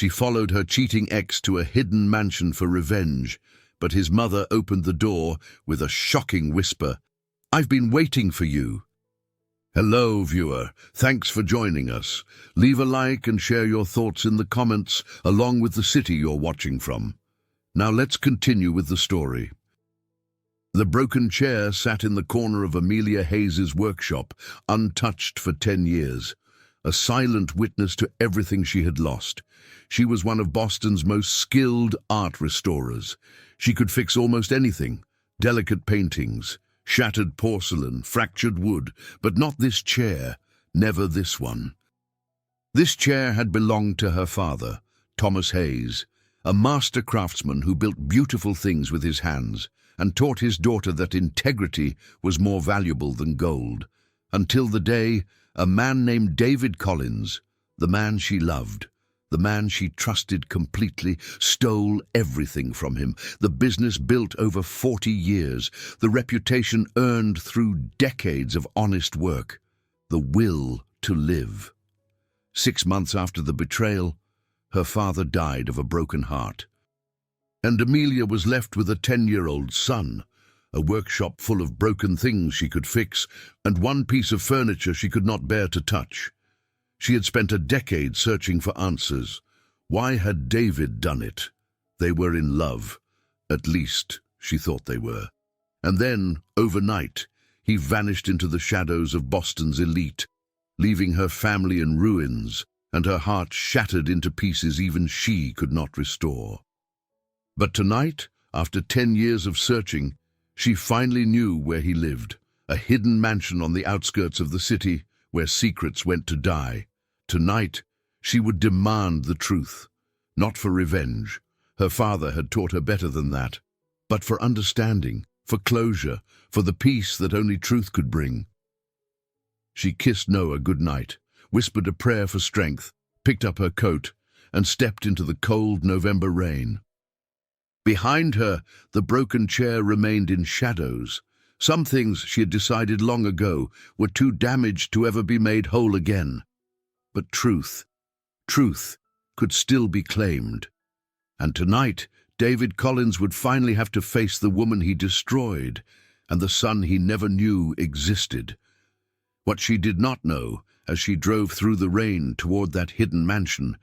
She followed her cheating ex to a hidden mansion for revenge, but his mother opened the door with a shocking whisper. "I've been waiting for you." Hello, viewer. Thanks for joining us. Leave a like and share your thoughts in the comments, along with the city you're watching from. Now let's continue with the story. The broken chair sat in the corner of Amelia Hayes's workshop, untouched for 10 years, a silent witness to everything she had lost. She was one of Boston's most skilled art restorers. She could fix almost anything, delicate paintings, shattered porcelain, fractured wood, but not this chair, never this one. This chair had belonged to her father, Thomas Hayes, a master craftsman who built beautiful things with his hands and taught his daughter that integrity was more valuable than gold, until the day a man named David Collins, the man she loved, the man she trusted completely, stole everything from him. The business built over 40 years, the reputation earned through decades of honest work, the will to live. 6 months after the betrayal, her father died of a broken heart. And Amelia was left with a 10-year-old son, a workshop full of broken things she could fix, and one piece of furniture she could not bear to touch. She had spent a decade searching for answers. Why had David done it? They were in love. At least, she thought they were. And then, overnight, he vanished into the shadows of Boston's elite, leaving her family in ruins and her heart shattered into pieces even she could not restore. But tonight, after 10 years of searching, she finally knew where he lived, a hidden mansion on the outskirts of the city where secrets went to die. Tonight, she would demand the truth, not for revenge. Her father had taught her better than that, but for understanding, for closure, for the peace that only truth could bring. She kissed Noah good night, whispered a prayer for strength, picked up her coat, and stepped into the cold November rain. Behind her, the broken chair remained in shadows. Some things she had decided long ago were too damaged to ever be made whole again. But truth could still be claimed. And tonight, David Collins would finally have to face the woman he destroyed and the son he never knew existed. What she did not know, as she drove through the rain toward that hidden mansion,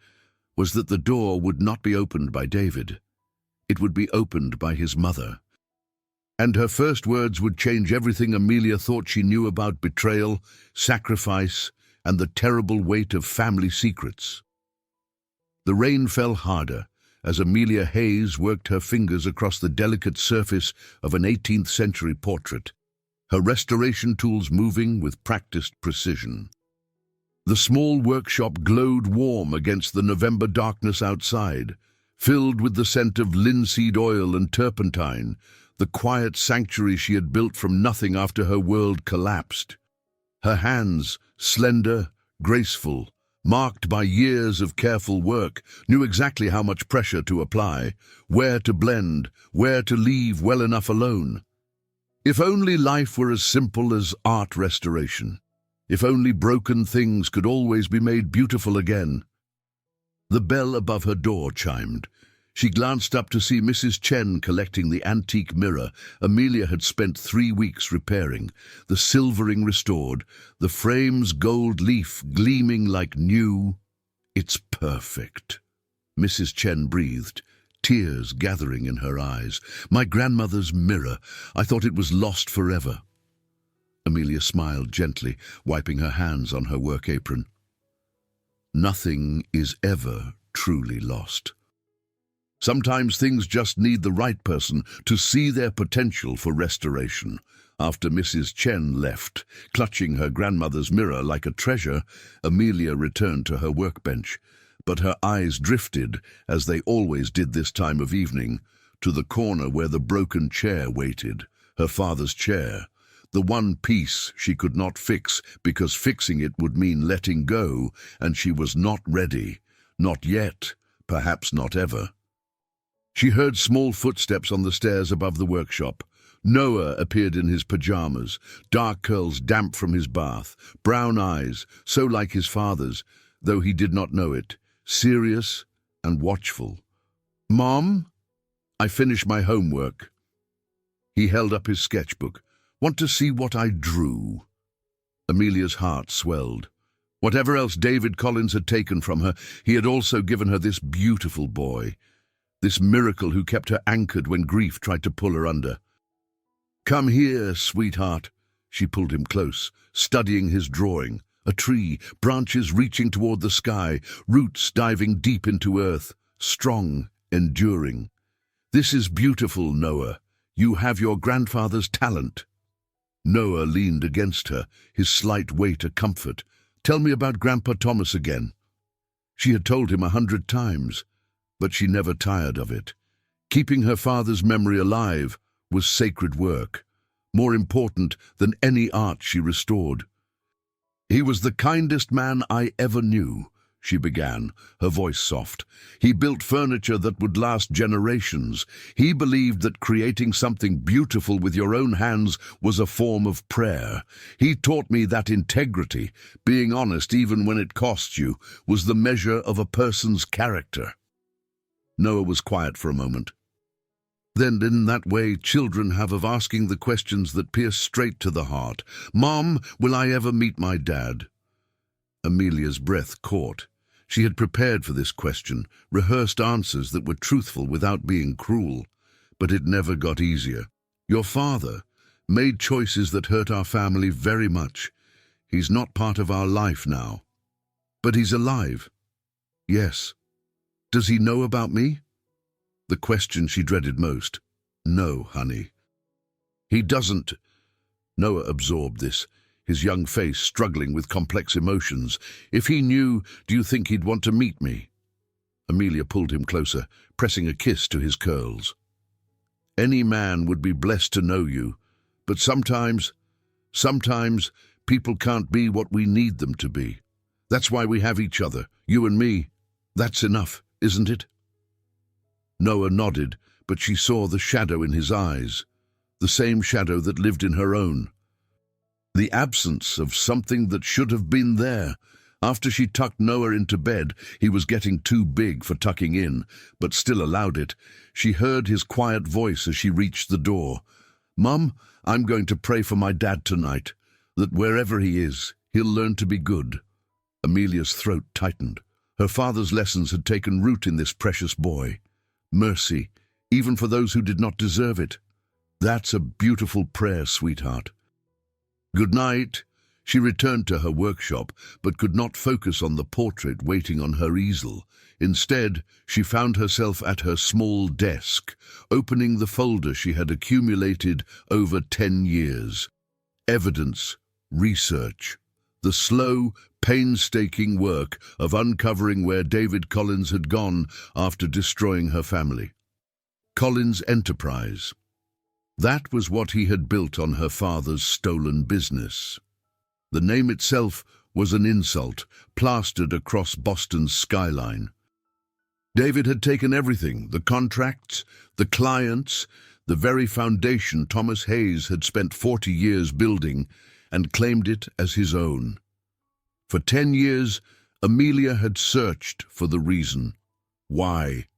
was that the door would not be opened by David. It would be opened by his mother. And her first words would change everything Amelia thought she knew about betrayal, sacrifice, and the terrible weight of family secrets. The rain fell harder as Amelia Hayes worked her fingers across the delicate surface of an 18th-century portrait, her restoration tools moving with practiced precision. The small workshop glowed warm against the November darkness outside, filled with the scent of linseed oil and turpentine, the quiet sanctuary she had built from nothing after her world collapsed. Her hands, slender, graceful, marked by years of careful work, knew exactly how much pressure to apply, where to blend, where to leave well enough alone. If only life were as simple as art restoration. If only broken things could always be made beautiful again. The bell above her door chimed. She glanced up to see Mrs. Chen collecting the antique mirror Amelia had spent 3 weeks repairing, the silvering restored, the frame's gold leaf gleaming like new. "It's perfect," Mrs. Chen breathed, tears gathering in her eyes. "My grandmother's mirror. I thought it was lost forever." Amelia smiled gently, wiping her hands on her work apron. Nothing is ever truly lost. Sometimes things just need the right person to see their potential for restoration. After Mrs. Chen left, clutching her grandmother's mirror like a treasure, Amelia returned to her workbench, but her eyes drifted, as they always did this time of evening, to the corner where the broken chair waited, her father's chair, the one piece she could not fix because fixing it would mean letting go, and she was not ready, not yet, perhaps not ever. She heard small footsteps on the stairs above the workshop. Noah appeared in his pajamas, dark curls damp from his bath, brown eyes, so like his father's, though he did not know it, serious and watchful. "Mom, I finished my homework." He held up his sketchbook. "Want to see what I drew?" Amelia's heart swelled. Whatever else David Collins had taken from her, he had also given her this beautiful boy, this miracle who kept her anchored when grief tried to pull her under. "Come here, sweetheart." She pulled him close, studying his drawing. A tree, branches reaching toward the sky, roots diving deep into earth, strong, enduring. "This is beautiful, Noah. You have your grandfather's talent." Noah leaned against her, his slight weight a comfort. "Tell me about Grandpa Thomas again." She had told him 100 times, but she never tired of it. Keeping her father's memory alive was sacred work, more important than any art she restored. "He was the kindest man I ever knew," she began, her voice soft. "He built furniture that would last generations. He believed that creating something beautiful with your own hands was a form of prayer. He taught me that integrity, being honest even when it costs you, was the measure of a person's character." Noah was quiet for a moment. Then, in that way children have of asking the questions that pierce straight to the heart. "Mom, will I ever meet my dad?" Amelia's breath caught. She had prepared for this question, rehearsed answers that were truthful without being cruel. But it never got easier. "Your father made choices that hurt our family very much. He's not part of our life now. But he's alive." "Yes." "Does he know about me?" The question she dreaded most. "No, honey." "He doesn't." Noah absorbed this, his young face struggling with complex emotions. "If he knew, do you think he'd want to meet me?" Amelia pulled him closer, pressing a kiss to his curls. "Any man would be blessed to know you, but sometimes people can't be what we need them to be. That's why we have each other, you and me. That's enough, isn't it?" Noah nodded, but she saw the shadow in his eyes, the same shadow that lived in her own. The absence of something that should have been there. After she tucked Noah into bed, he was getting too big for tucking in, but still allowed it. She heard his quiet voice as she reached the door. "Mum, I'm going to pray for my dad tonight, that wherever he is, he'll learn to be good." Amelia's throat tightened. Her father's lessons had taken root in this precious boy. Mercy, even for those who did not deserve it. "That's a beautiful prayer, sweetheart." "Good night." She returned to her workshop, but could not focus on the portrait waiting on her easel. Instead, she found herself at her small desk, opening the folder she had accumulated over 10 years. Evidence, research, the slow, painstaking work of uncovering where David Collins had gone after destroying her family. Collins' enterprise. That was what he had built on her father's stolen business. The name itself was an insult, plastered across Boston's skyline. David had taken everything, the contracts, the clients, the very foundation Thomas Hayes had spent 40 years building, and claimed it as his own. For 10 years, Amelia had searched for the reason. Why?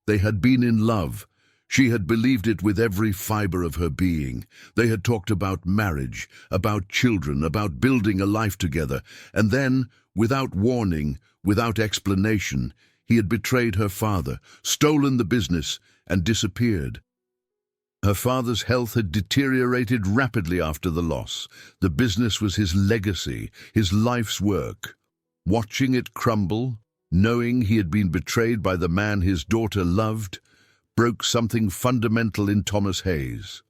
They had been in love. She had believed it with every fiber of her being. They had talked about marriage, about children, about building a life together. And then, without warning, without explanation, he had betrayed her father, stolen the business, and disappeared. Her father's health had deteriorated rapidly after the loss. The business was his legacy, his life's work. Watching it crumble, knowing he had been betrayed by the man his daughter loved, broke something fundamental in Thomas Hayes.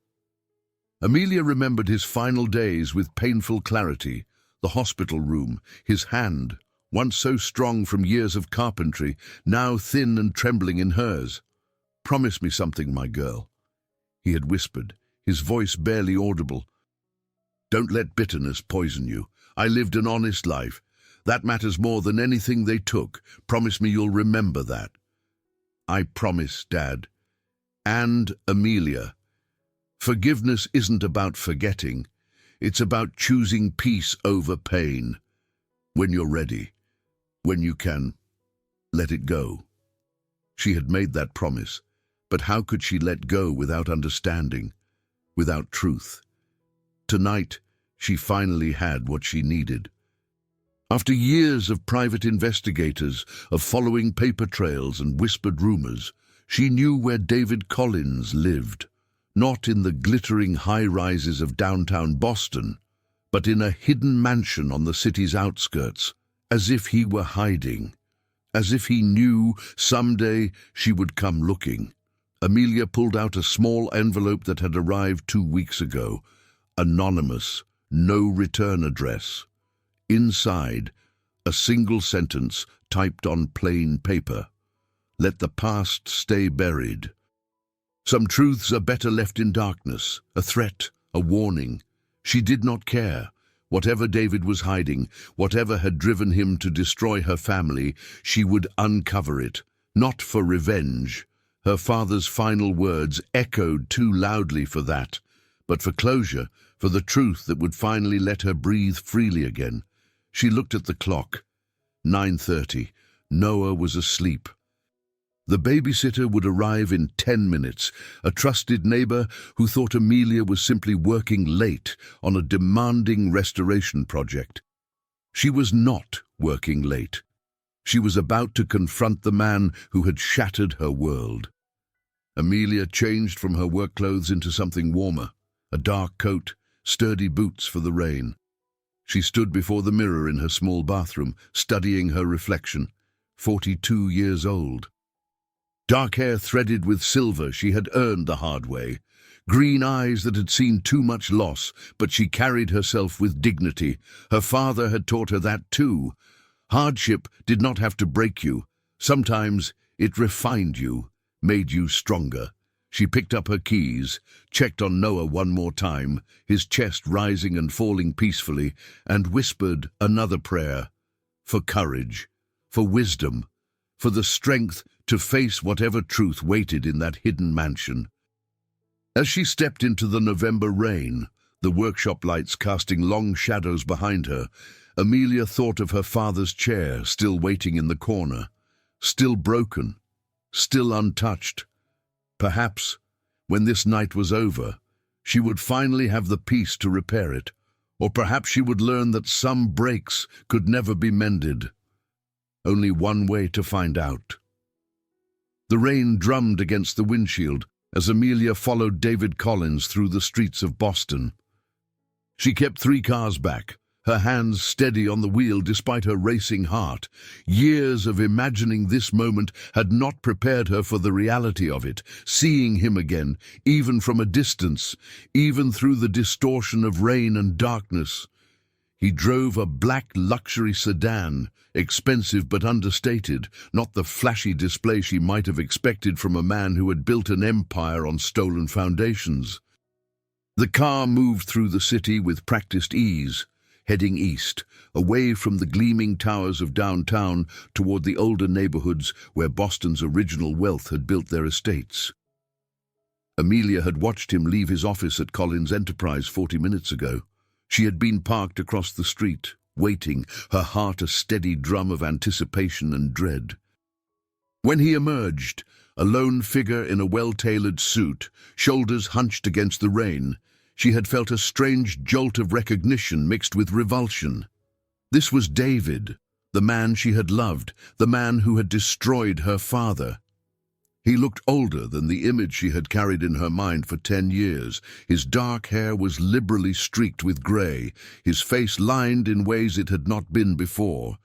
Amelia remembered his final days with painful clarity. The hospital room, his hand, once so strong from years of carpentry, now thin and trembling in hers. "Promise me something, my girl," he had whispered, his voice barely audible. "Don't let bitterness poison you. I lived an honest life. That matters more than anything they took. Promise me you'll remember that." "I promise, Dad." And Amelia. Forgiveness isn't about forgetting. It's about choosing peace over pain. When you're ready, when you can let it go. She had made that promise, but how could she let go without understanding, without truth? Tonight, she finally had what she needed. After years of private investigators, of following paper trails and whispered rumors, she knew where David Collins lived, not in the glittering high-rises of downtown Boston, but in a hidden mansion on the city's outskirts, as if he were hiding, as if he knew someday she would come looking. Amelia pulled out a small envelope that had arrived 2 weeks ago, anonymous, no return address. Inside, a single sentence typed on plain paper. Let the past stay buried. Some truths are better left in darkness, a threat, a warning. She did not care. Whatever David was hiding, whatever had driven him to destroy her family, she would uncover it, not for revenge. Her father's final words echoed too loudly for that, but for closure, for the truth that would finally let her breathe freely again. She looked at the clock. 9:30. Noah was asleep. The babysitter would arrive in 10 minutes, a trusted neighbor who thought Amelia was simply working late on a demanding restoration project. She was not working late. She was about to confront the man who had shattered her world. Amelia changed from her work clothes into something warmer, a dark coat, sturdy boots for the rain. She stood before the mirror in her small bathroom, studying her reflection. 42 years old. Dark hair threaded with silver she had earned the hard way. Green eyes that had seen too much loss, but she carried herself with dignity. Her father had taught her that too. Hardship did not have to break you. Sometimes it refined you, made you stronger. She picked up her keys, checked on Noah one more time, his chest rising and falling peacefully, and whispered another prayer. For courage, for wisdom, for the strength to face whatever truth waited in that hidden mansion. As she stepped into the November rain, the workshop lights casting long shadows behind her, Amelia thought of her father's chair still waiting in the corner, still broken, still untouched. Perhaps, when this night was over, she would finally have the peace to repair it, or perhaps she would learn that some breaks could never be mended. Only one way to find out. The rain drummed against the windshield as Amelia followed David Collins through the streets of Boston. She kept 3 cars back, her hands steady on the wheel despite her racing heart. Years of imagining this moment had not prepared her for the reality of it, seeing him again, even from a distance, even through the distortion of rain and darkness. He drove a black luxury sedan, expensive but understated, not the flashy display she might have expected from a man who had built an empire on stolen foundations. The car moved through the city with practiced ease, heading east, away from the gleaming towers of downtown toward the older neighborhoods where Boston's original wealth had built their estates. Amelia had watched him leave his office at Collins Enterprise 40 minutes ago. She had been parked across the street, waiting, her heart a steady drum of anticipation and dread. When he emerged, a lone figure in a well-tailored suit, shoulders hunched against the rain, she had felt a strange jolt of recognition mixed with revulsion. This was David, the man she had loved, the man who had destroyed her father. He looked older than the image she had carried in her mind for 10 years. His dark hair was liberally streaked with grey, his face lined in ways it had not been before.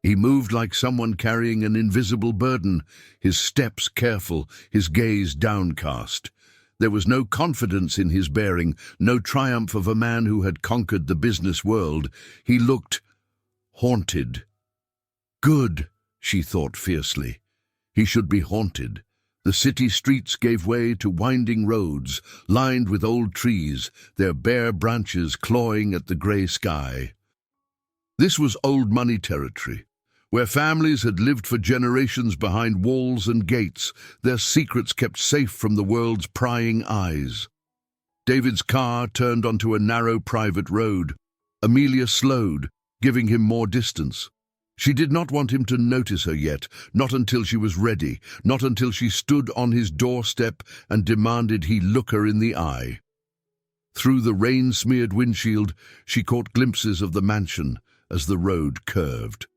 He moved like someone carrying an invisible burden, his steps careful, his gaze downcast. There was no confidence in his bearing, no triumph of a man who had conquered the business world. He looked haunted. Good, she thought fiercely. He should be haunted. The city streets gave way to winding roads, lined with old trees, their bare branches clawing at the grey sky. This was old money territory, where families had lived for generations behind walls and gates, their secrets kept safe from the world's prying eyes. David's car turned onto a narrow private road. Amelia slowed, giving him more distance. She did not want him to notice her yet, not until she was ready, not until she stood on his doorstep and demanded he look her in the eye. Through the rain-smeared windshield, she caught glimpses of the mansion as the road curved.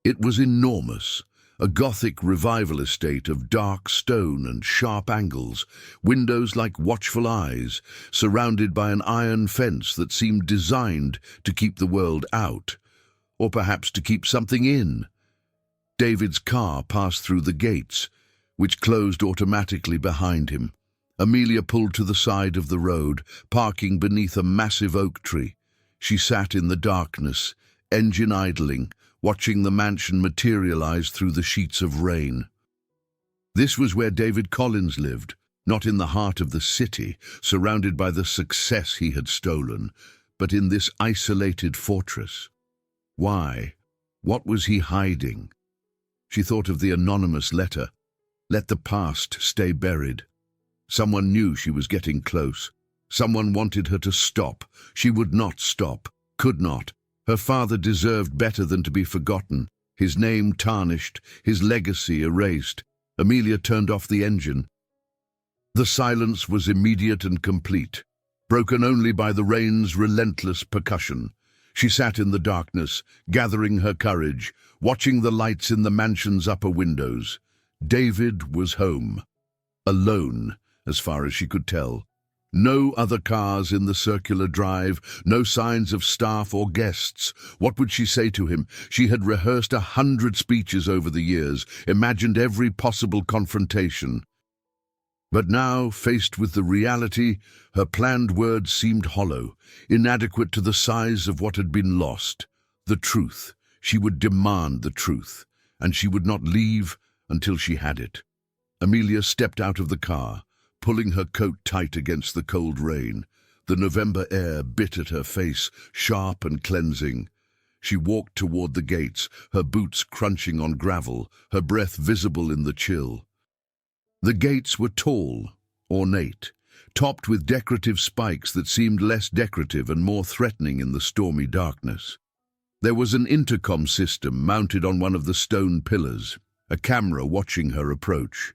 It was enormous, a Gothic revival estate of dark stone and sharp angles, windows like watchful eyes, surrounded by an iron fence that seemed designed to keep the world out, or perhaps to keep something in. David's car passed through the gates, which closed automatically behind him. Amelia pulled to the side of the road, parking beneath a massive oak tree. She sat in the darkness, engine idling, watching the mansion materialize through the sheets of rain. This was where David Collins lived, not in the heart of the city, surrounded by the success he had stolen, but in this isolated fortress. Why? What was he hiding? She thought of the anonymous letter. Let the past stay buried. Someone knew she was getting close. Someone wanted her to stop. She would not stop, could not. Her father deserved better than to be forgotten, his name tarnished, his legacy erased. Amelia turned off the engine. The silence was immediate and complete, broken only by the rain's relentless percussion. She sat in the darkness, gathering her courage, watching the lights in the mansion's upper windows. David was home, alone, as far as she could tell. No other cars in the circular drive, no signs of staff or guests. What would she say to him? She had rehearsed 100 speeches over the years, imagined every possible confrontation. But now, faced with the reality, her planned words seemed hollow, inadequate to the size of what had been lost. The truth. She would demand the truth, and she would not leave until she had it. Amelia stepped out of the car, pulling her coat tight against the cold rain. The November air bit at her face, sharp and cleansing. She walked toward the gates, her boots crunching on gravel, her breath visible in the chill. The gates were tall, ornate, topped with decorative spikes that seemed less decorative and more threatening in the stormy darkness. There was an intercom system mounted on one of the stone pillars, a camera watching her approach.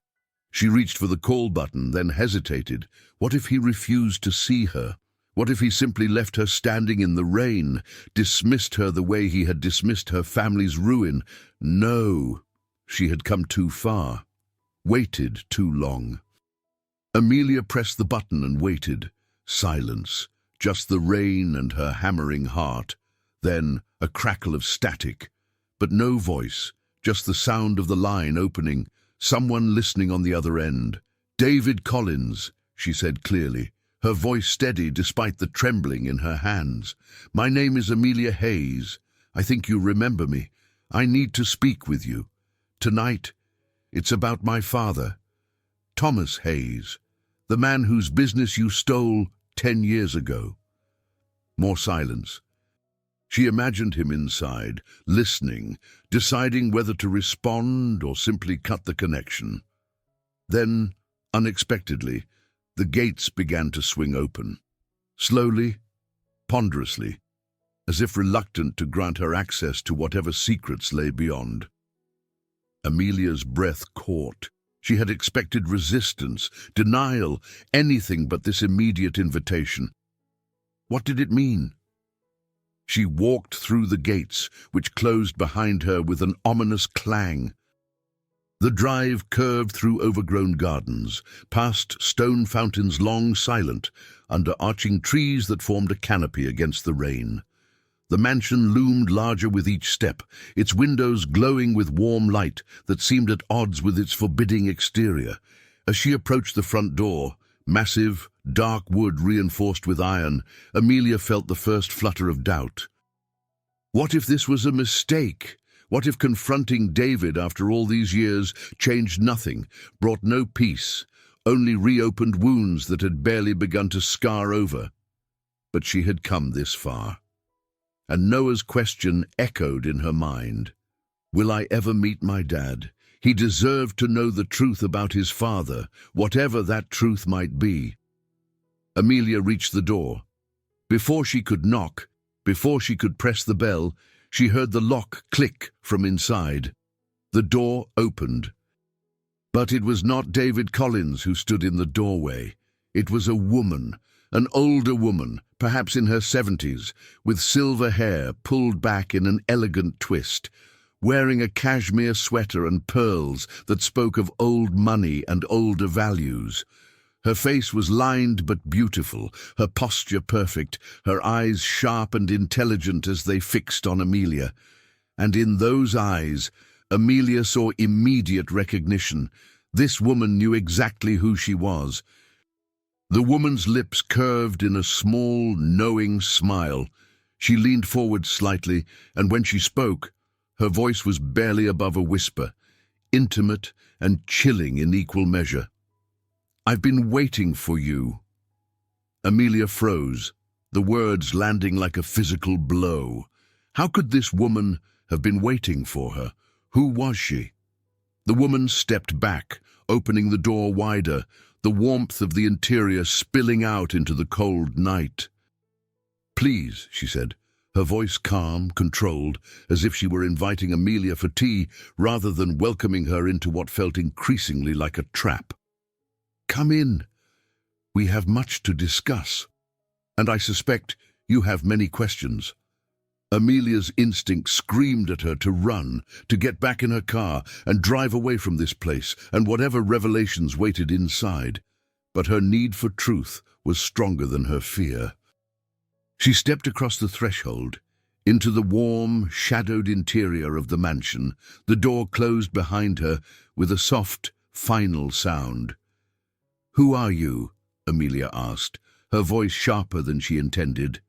She reached for the call button, then hesitated. What if he refused to see her? What if he simply left her standing in the rain, dismissed her the way he had dismissed her family's ruin? No, she had come too far, waited too long. Amelia pressed the button and waited. Silence, just the rain and her hammering heart. Then a crackle of static, but no voice, just the sound of the line opening. Someone listening on the other end. David Collins, she said clearly, her voice steady despite the trembling in her hands. My name is Amelia Hayes. I think you remember me. I need to speak with you. Tonight, it's about my father, Thomas Hayes, the man whose business you stole 10 years ago. More silence. She imagined him inside, listening, deciding whether to respond or simply cut the connection. Then, unexpectedly, the gates began to swing open. Slowly, ponderously, as if reluctant to grant her access to whatever secrets lay beyond. Amelia's breath caught. She had expected resistance, denial, anything but this immediate invitation. What did it mean? She walked through the gates, which closed behind her with an ominous clang. The drive curved through overgrown gardens, past stone fountains long silent, under arching trees that formed a canopy against the rain. The mansion loomed larger with each step, its windows glowing with warm light that seemed at odds with its forbidding exterior. As she approached the front door, massive, dark wood reinforced with iron, Amelia felt the first flutter of doubt. What if this was a mistake? What if confronting David after all these years changed nothing, brought no peace, only reopened wounds that had barely begun to scar over? But she had come this far. And Noah's question echoed in her mind. Will I ever meet my dad? He deserved to know the truth about his father, whatever that truth might be. Amelia reached the door. Before she could knock, before she could press the bell, She heard the lock click from inside. The door opened. But it was not David Collins who stood in the doorway. It was a woman, an older woman, perhaps in her 70s, with silver hair pulled back in an elegant twist, wearing a cashmere sweater and pearls that spoke of old money and older values. Her face was lined but beautiful, her posture perfect, her eyes sharp and intelligent as they fixed on Amelia. And in those eyes, Amelia saw immediate recognition. This woman knew exactly who she was. The woman's lips curved in a small, knowing smile. She leaned forward slightly, and when she spoke, her voice was barely above a whisper, intimate and chilling in equal measure. "I've been waiting for you." Amelia froze, the words landing like a physical blow. How could this woman have been waiting for her? Who was she? The woman stepped back, opening the door wider, the warmth of the interior spilling out into the cold night. "Please," she said, her voice calm, controlled, as if she were inviting Amelia for tea rather than welcoming her into what felt increasingly like a trap. "Come in. We have much to discuss. And I suspect you have many questions." Amelia's instinct screamed at her to run, to get back in her car and drive away from this place and whatever revelations waited inside. But her need for truth was stronger than her fear. She stepped across the threshold, into the warm, shadowed interior of the mansion. The door closed behind her with a soft, final sound. "Who are you?" Amelia asked, her voice sharper than she intended.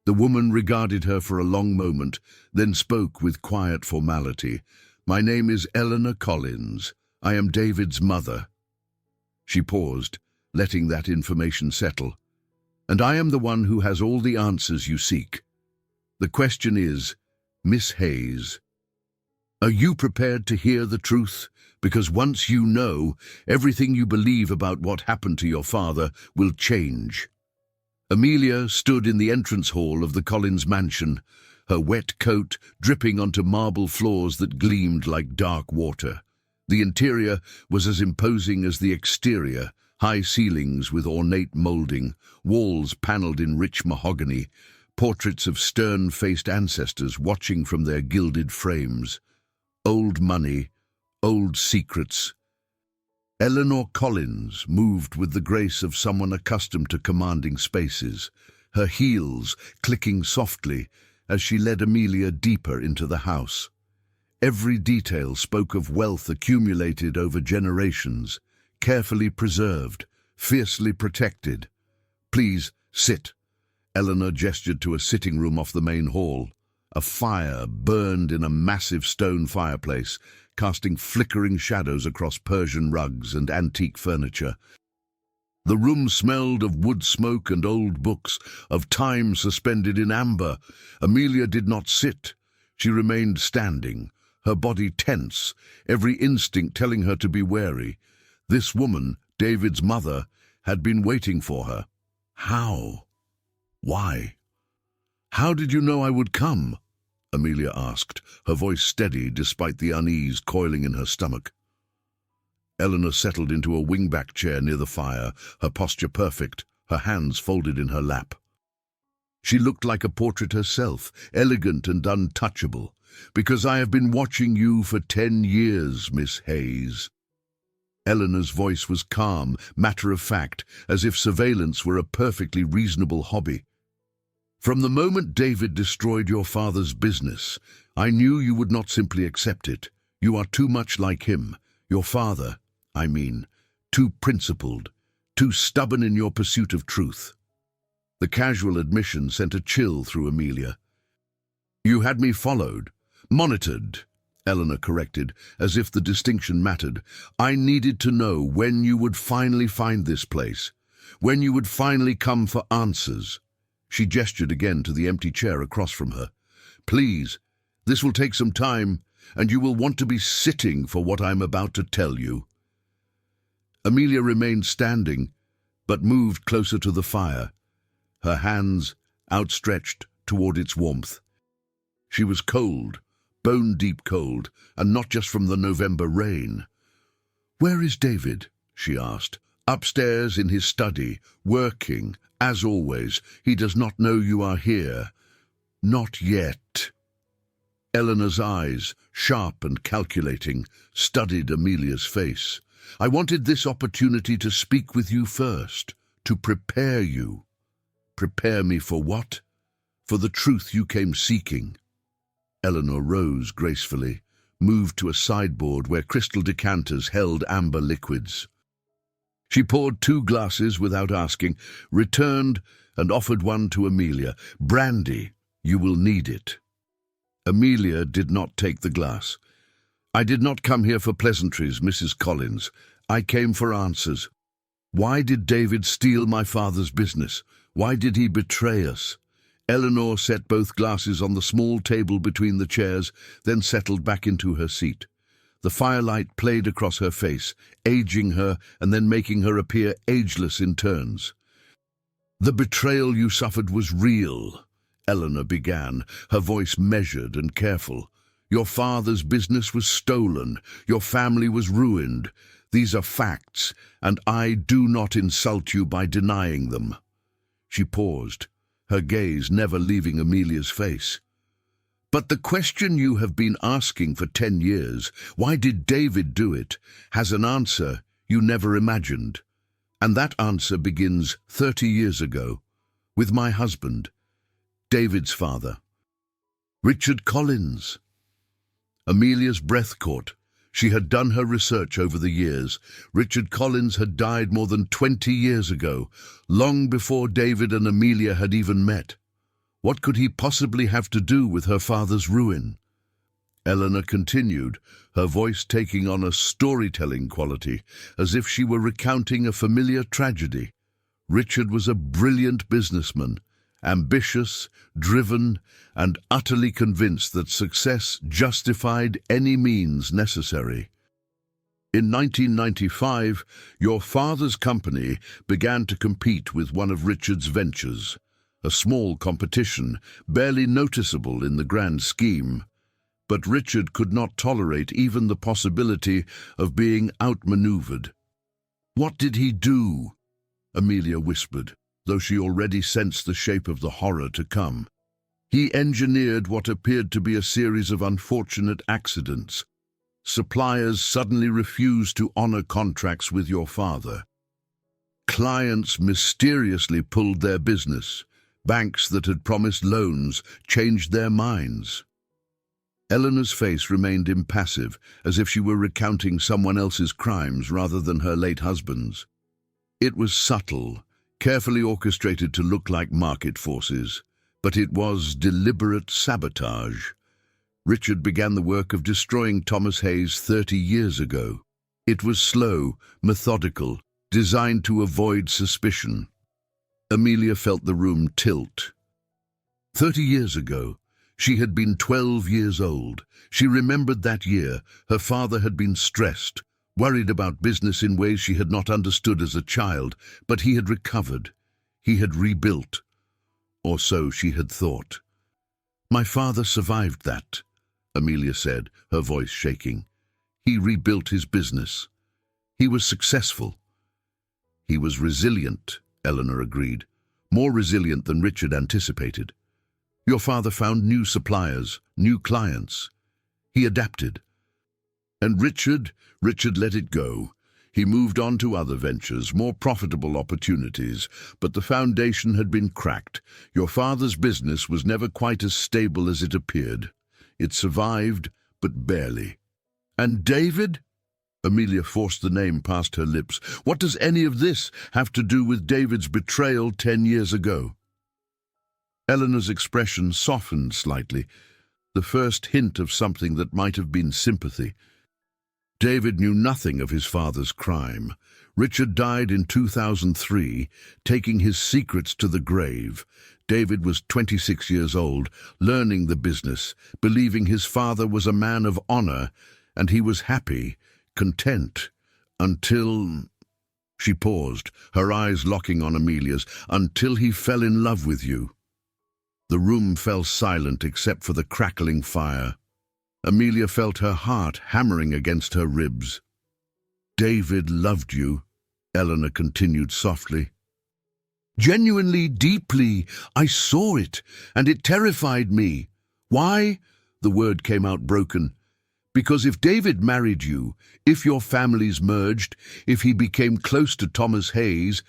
The woman regarded her for a long moment, then spoke with quiet formality. "My name is Eleanor Collins. I am David's mother." She paused, letting that information settle. "And I am the one who has all the answers you seek. The question is, Miss Hayes, are you prepared to hear the truth? Because once you know, everything you believe about what happened to your father will change." Amelia stood in the entrance hall of the Collins mansion, her wet coat dripping onto marble floors that gleamed like dark water. The interior was as imposing as the exterior, high ceilings with ornate moulding, walls panelled in rich mahogany, portraits of stern-faced ancestors watching from their gilded frames. Old money, old secrets. Eleanor Collins moved with the grace of someone accustomed to commanding spaces, her heels clicking softly as she led Amelia deeper into the house. Every detail spoke of wealth accumulated over generations, carefully preserved, fiercely protected. "Please, sit." Eleanor gestured to a sitting room off the main hall. A fire burned in a massive stone fireplace, casting flickering shadows across Persian rugs and antique furniture. The room smelled of wood smoke and old books, of time suspended in amber. Amelia did not sit. She remained standing, her body tense, every instinct telling her to be wary. This woman, David's mother, had been waiting for her. How? Why? "How did you know I would come?" Amelia asked, her voice steady despite the unease coiling in her stomach. Eleanor settled into a wingback chair near the fire, her posture perfect, her hands folded in her lap. She looked like a portrait herself, elegant and untouchable. "Because I have been watching you for 10 years, Miss Hayes." Eleanor's voice was calm, matter-of-fact, as if surveillance were a perfectly reasonable hobby. "From the moment David destroyed your father's business, I knew you would not simply accept it. You are too much like him. Your father, I mean, too principled, too stubborn in your pursuit of truth." The casual admission sent a chill through Amelia. "You had me followed, monitored," Eleanor corrected, as if the distinction mattered. "I needed to know when you would finally find this place, when you would finally come for answers." She gestured again to the empty chair across from her. "Please, this will take some time, and you will want to be sitting for what I'm about to tell you." Amelia remained standing, but moved closer to the fire, her hands outstretched toward its warmth. She was cold, bone-deep cold, and not just from the November rain. "Where is David?" she asked. "Upstairs in his study, working, as always. He does not know you are here." "Not yet." Eleanor's eyes, sharp and calculating, studied Amelia's face. "I wanted this opportunity to speak with you first, to prepare you." "Prepare me for what?" "For the truth you came seeking." Eleanor rose gracefully, moved to a sideboard where crystal decanters held amber liquids. She poured 2 glasses without asking, returned and offered one to Amelia. "Brandy, you will need it." Amelia did not take the glass. "I did not come here for pleasantries, Mrs. Collins. I came for answers. Why did David steal my father's business? Why did he betray us?" Eleanor set both glasses on the small table between the chairs, then settled back into her seat. The firelight played across her face, aging her and then making her appear ageless in turns. "The betrayal you suffered was real," Eleanor began, her voice measured and careful. "Your father's business was stolen. Your family was ruined. These are facts, and I do not insult you by denying them." She paused, her gaze never leaving Amelia's face. "But the question you have been asking for 10 years, why did David do it, has an answer you never imagined. And that answer begins 30 years ago, with my husband, David's father, Richard Collins." Amelia's breath caught. She had done her research over the years. Richard Collins had died more than 20 years ago, long before David and Amelia had even met. What could he possibly have to do with her father's ruin? Eleanor continued, her voice taking on a storytelling quality, as if she were recounting a familiar tragedy. Richard was a brilliant businessman, ambitious, driven, and utterly convinced that success justified any means necessary. In 1995, your father's company began to compete with one of Richard's ventures, a small competition, barely noticeable in the grand scheme. But Richard could not tolerate even the possibility of being outmaneuvered. "What did he do?" Amelia whispered, though she already sensed the shape of the horror to come. "He engineered what appeared to be a series of unfortunate accidents. Suppliers suddenly refused to honor contracts with your father. Clients mysteriously pulled their business. Banks that had promised loans changed their minds." Eleanor's face remained impassive, as if she were recounting someone else's crimes rather than her late husband's. It was subtle, carefully orchestrated to look like market forces, but it was deliberate sabotage. Richard began the work of destroying Thomas Hayes 30 years ago. It was slow, methodical, designed to avoid suspicion. Amelia felt the room tilt. 30 years ago, she had been 12 years old. She remembered that year. Her father had been stressed, worried about business in ways she had not understood as a child, but he had recovered. He had rebuilt. Or so she had thought. "My father survived that," Amelia said, her voice shaking. "He rebuilt his business. He was successful." "He was resilient," Eleanor agreed. "More resilient than Richard anticipated. Your father found new suppliers, new clients. He adapted. And Richard let it go. He moved on to other ventures, more profitable opportunities, but the foundation had been cracked. Your father's business was never quite as stable as it appeared. It survived, but barely." "And David?" Amelia forced the name past her lips. "What does any of this have to do with David's betrayal 10 years ago?" Eleanor's expression softened slightly, the first hint of something that might have been sympathy. "David knew nothing of his father's crime. Richard died in 2003, taking his secrets to the grave. David was 26 years old, learning the business, believing his father was a man of honor, and he was happy, content, until—" She paused, her eyes locking on Amelia's. "Until he fell in love with you." The room fell silent except for the crackling fire. Amelia felt her heart hammering against her ribs. "David loved you," Eleanor continued softly. "Genuinely, deeply. I saw it, and it terrified me. Why?" The word came out broken. "Because if David married you, if your families merged, if he became close to Thomas Hayes,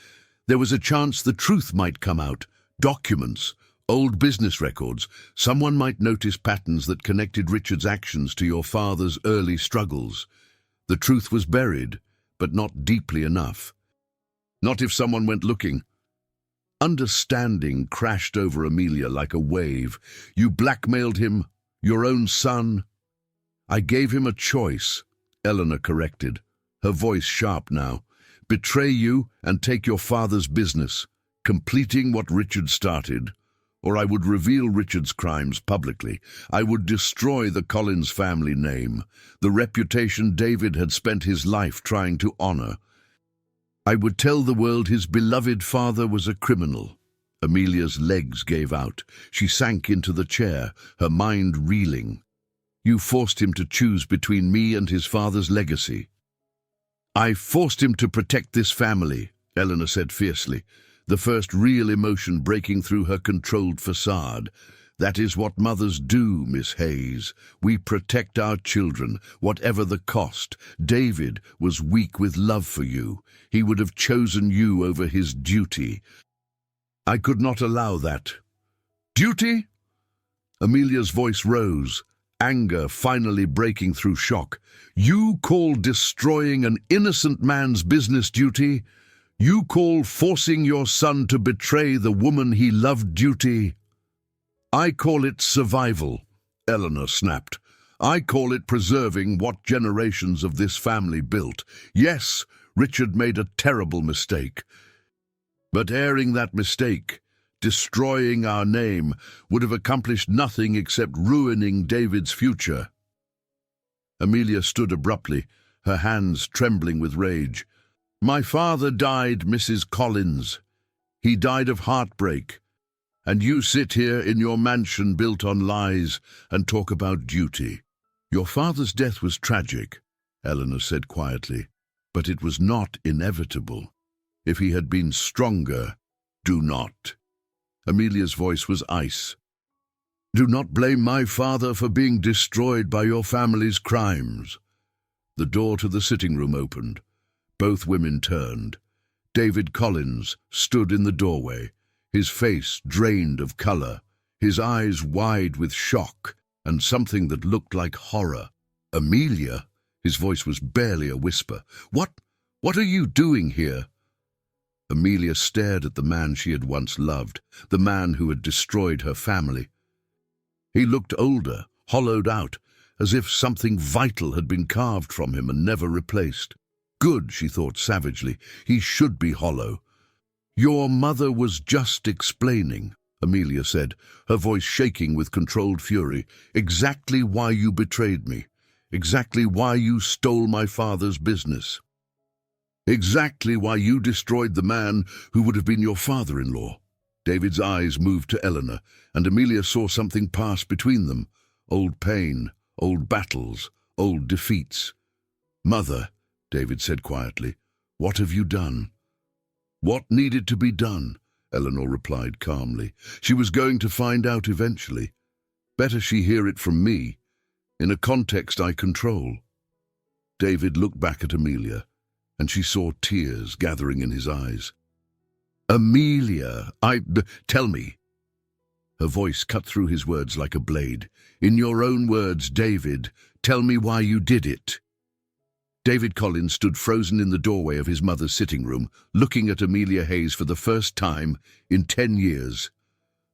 there was a chance the truth might come out. Documents, old business records. Someone might notice patterns that connected Richard's actions to your father's early struggles. The truth was buried, but not deeply enough. Not if someone went looking." Understanding crashed over Amelia like a wave. "You blackmailed him, your own son." "I gave him a choice," Eleanor corrected, her voice sharp now. "Betray you and take your father's business, completing what Richard started. Or I would reveal Richard's crimes publicly. I would destroy the Collins family name, the reputation David had spent his life trying to honor. I would tell the world his beloved father was a criminal." Amelia's legs gave out. She sank into the chair, her mind reeling. "You forced him to choose between me and his father's legacy." "I forced him to protect this family," Eleanor said fiercely, the first real emotion breaking through her controlled facade. "That is what mothers do, Miss Hayes. We protect our children, whatever the cost. David was weak with love for you. He would have chosen you over his duty. I could not allow that." "Duty?" Amelia's voice rose, anger finally breaking through shock. "You call destroying an innocent man's business duty? You call forcing your son to betray the woman he loved duty?" "I call it survival," Eleanor snapped. "I call it preserving what generations of this family built. Yes, Richard made a terrible mistake. But airing that mistake, destroying our name, would have accomplished nothing except ruining David's future." Amelia stood abruptly, her hands trembling with rage. "My father died, Mrs. Collins. He died of heartbreak. And you sit here in your mansion built on lies and talk about duty." "Your father's death was tragic," Eleanor said quietly, "but it was not inevitable. If he had been stronger, do not." Amelia's voice was ice. "Do not blame my father for being destroyed by your family's crimes." The door to the sitting room opened. Both women turned. David Collins stood in the doorway, his face drained of color, his eyes wide with shock and something that looked like horror. "Amelia?" His voice was barely a whisper. What are you doing here?" Amelia stared at the man she had once loved, the man who had destroyed her family. He looked older, hollowed out, as if something vital had been carved from him and never replaced. Good, she thought savagely. He should be hollow. "Your mother was just explaining," Amelia said, her voice shaking with controlled fury, "exactly why you betrayed me, exactly why you stole my father's business, exactly why you destroyed the man who would have been your father-in-law." David's eyes moved to Eleanor, and Amelia saw something pass between them. Old pain, old battles, old defeats. "Mother," David said quietly, "what have you done?" "What needed to be done?" Eleanor replied calmly. "She was going to find out eventually. Better she hear it from me, in a context I control." David looked back at Amelia, and she saw tears gathering in his eyes. "Amelia, tell me." Her voice cut through his words like a blade. "In your own words, David, tell me why you did it." David Collins stood frozen in the doorway of his mother's sitting room, looking at Amelia Hayes for the first time in 10 years.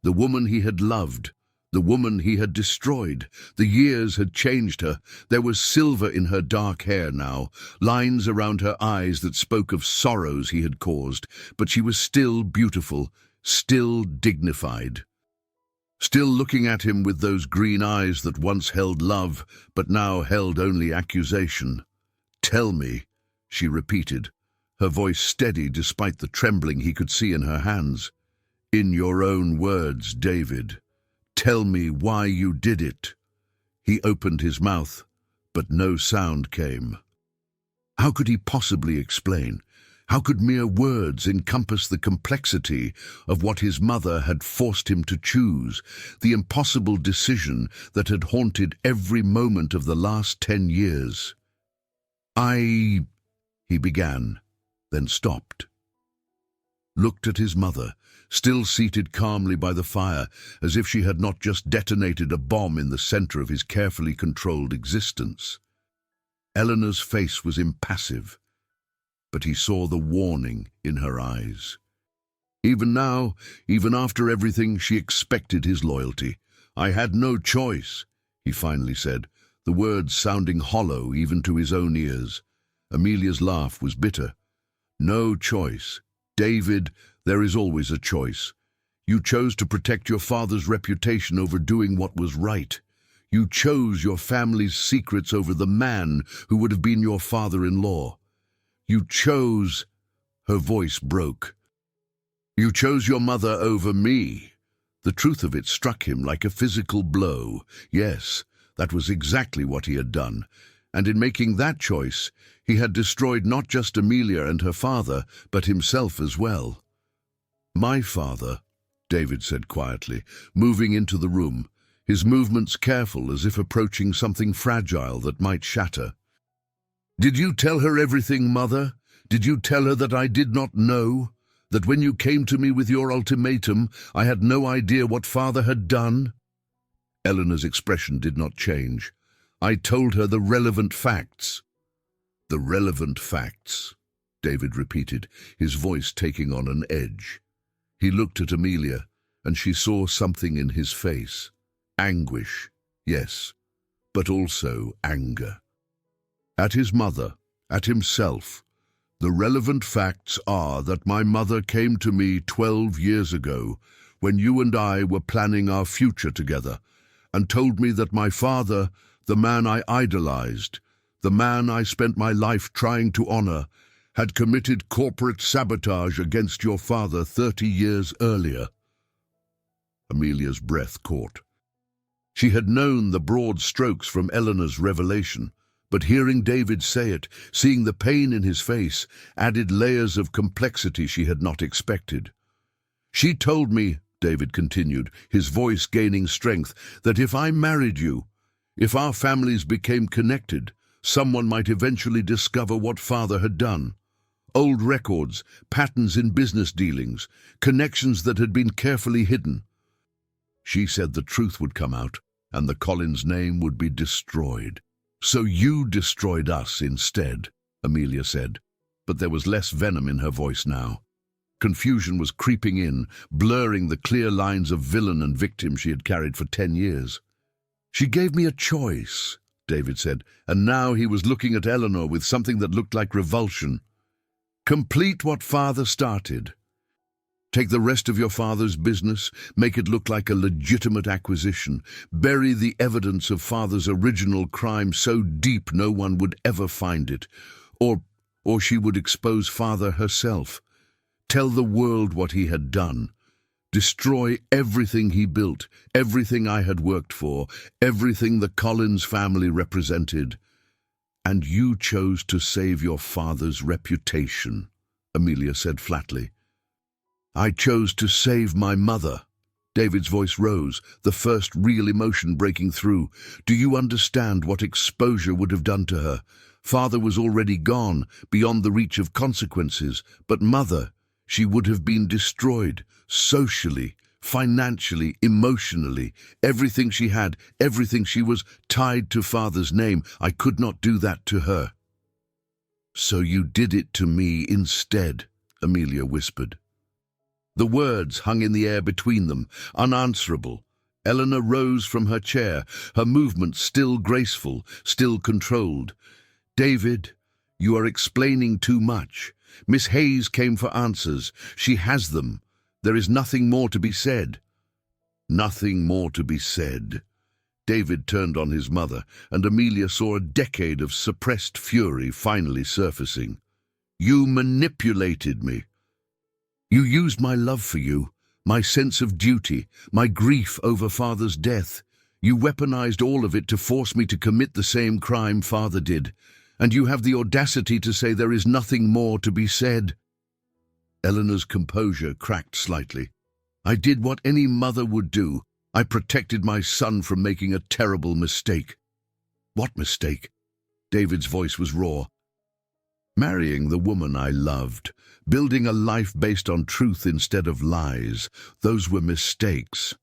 The woman he had loved, the woman he had destroyed. The years had changed her. There was silver in her dark hair now, lines around her eyes that spoke of sorrows he had caused, but she was still beautiful, still dignified. Still looking at him with those green eyes that once held love, but now held only accusation. "Tell me," she repeated, her voice steady despite the trembling he could see in her hands. "In your own words, David, Tell me why you did it." He opened his mouth, but no sound came. How could he possibly explain? How could mere words encompass the complexity of what his mother had forced him to choose, the impossible decision that had haunted every moment of the last 10 years? He began, then stopped. Looked at his mother, still seated calmly by the fire, as if she had not just detonated a bomb in the center of his carefully controlled existence. Eleanor's face was impassive, but he saw the warning in her eyes. Even now, even after everything, she expected his loyalty. "I had no choice," he finally said, the words sounding hollow even to his own ears. Amelia's laugh was bitter. "No choice. David, there is always a choice. You chose to protect your father's reputation over doing what was right. You chose your family's secrets over the man who would have been your father-in-law. You chose—" Her voice broke. "You chose your mother over me." The truth of it struck him like a physical blow. Yes, that was exactly what he had done. And in making that choice, he had destroyed not just Amelia and her father, but himself as well. "My father," David said quietly, moving into the room, his movements careful as if approaching something fragile that might shatter. "Did you tell her everything, Mother? Did you tell her that I did not know? That when you came to me with your ultimatum, I had no idea what Father had done?" Eleanor's expression did not change. "I told her the relevant facts." "The relevant facts," David repeated, his voice taking on an edge. He looked at Amelia, and she saw something in his face. Anguish, yes, but also anger. At his mother, at himself. "The relevant facts are that my mother came to me 12 years ago, when you and I were planning our future together, and told me that my father, the man I idolized, the man I spent my life trying to honor, had committed corporate sabotage against your father 30 years earlier." Amelia's breath caught. She had known the broad strokes from Eleanor's revelation, but hearing David say it, seeing the pain in his face, added layers of complexity she had not expected. "She told me," David continued, his voice gaining strength, "that if I married you, if our families became connected, someone might eventually discover what Father had done. Old records, patterns in business dealings, connections that had been carefully hidden. She said the truth would come out, and the Collins name would be destroyed. So you destroyed us instead," Amelia said, but there was less venom in her voice now. Confusion was creeping in, blurring the clear lines of villain and victim she had carried for 10 years. "She gave me a choice," David said, and now he was looking at Eleanor with something that looked like revulsion. "Complete what Father started. Take the rest of your father's business, make it look like a legitimate acquisition, bury the evidence of Father's original crime so deep no one would ever find it, or she would expose Father herself. Tell the world what he had done. Destroy everything he built, everything I had worked for, everything the Collins family represented. And you chose to save your father's reputation," Amelia said flatly. "I chose to save my mother." David's voice rose, the first real emotion breaking through. "Do you understand what exposure would have done to her? Father was already gone, beyond the reach of consequences, but Mother, she would have been destroyed, socially, financially, emotionally. Everything she had, everything she was, tied to Father's name. I could not do that to her." "So you did it to me instead," Amelia whispered. The words hung in the air between them, unanswerable. Eleanor rose from her chair, her movements still graceful, still controlled. "David, you are explaining too much. Miss Hayes came for answers. She has them. There is nothing more to be said." "Nothing more to be said." David turned on his mother, and Amelia saw a decade of suppressed fury finally surfacing. "You manipulated me. You used my love for you, my sense of duty, my grief over father's death. You weaponized all of it to force me to commit the same crime father did, and you have the audacity to say there is nothing more to be said." Eleanor's composure cracked slightly. "I did what any mother would do. I protected my son from making a terrible mistake." "What mistake?" David's voice was raw. "Marrying the woman I loved, building a life based on truth instead of lies. Those were mistakes."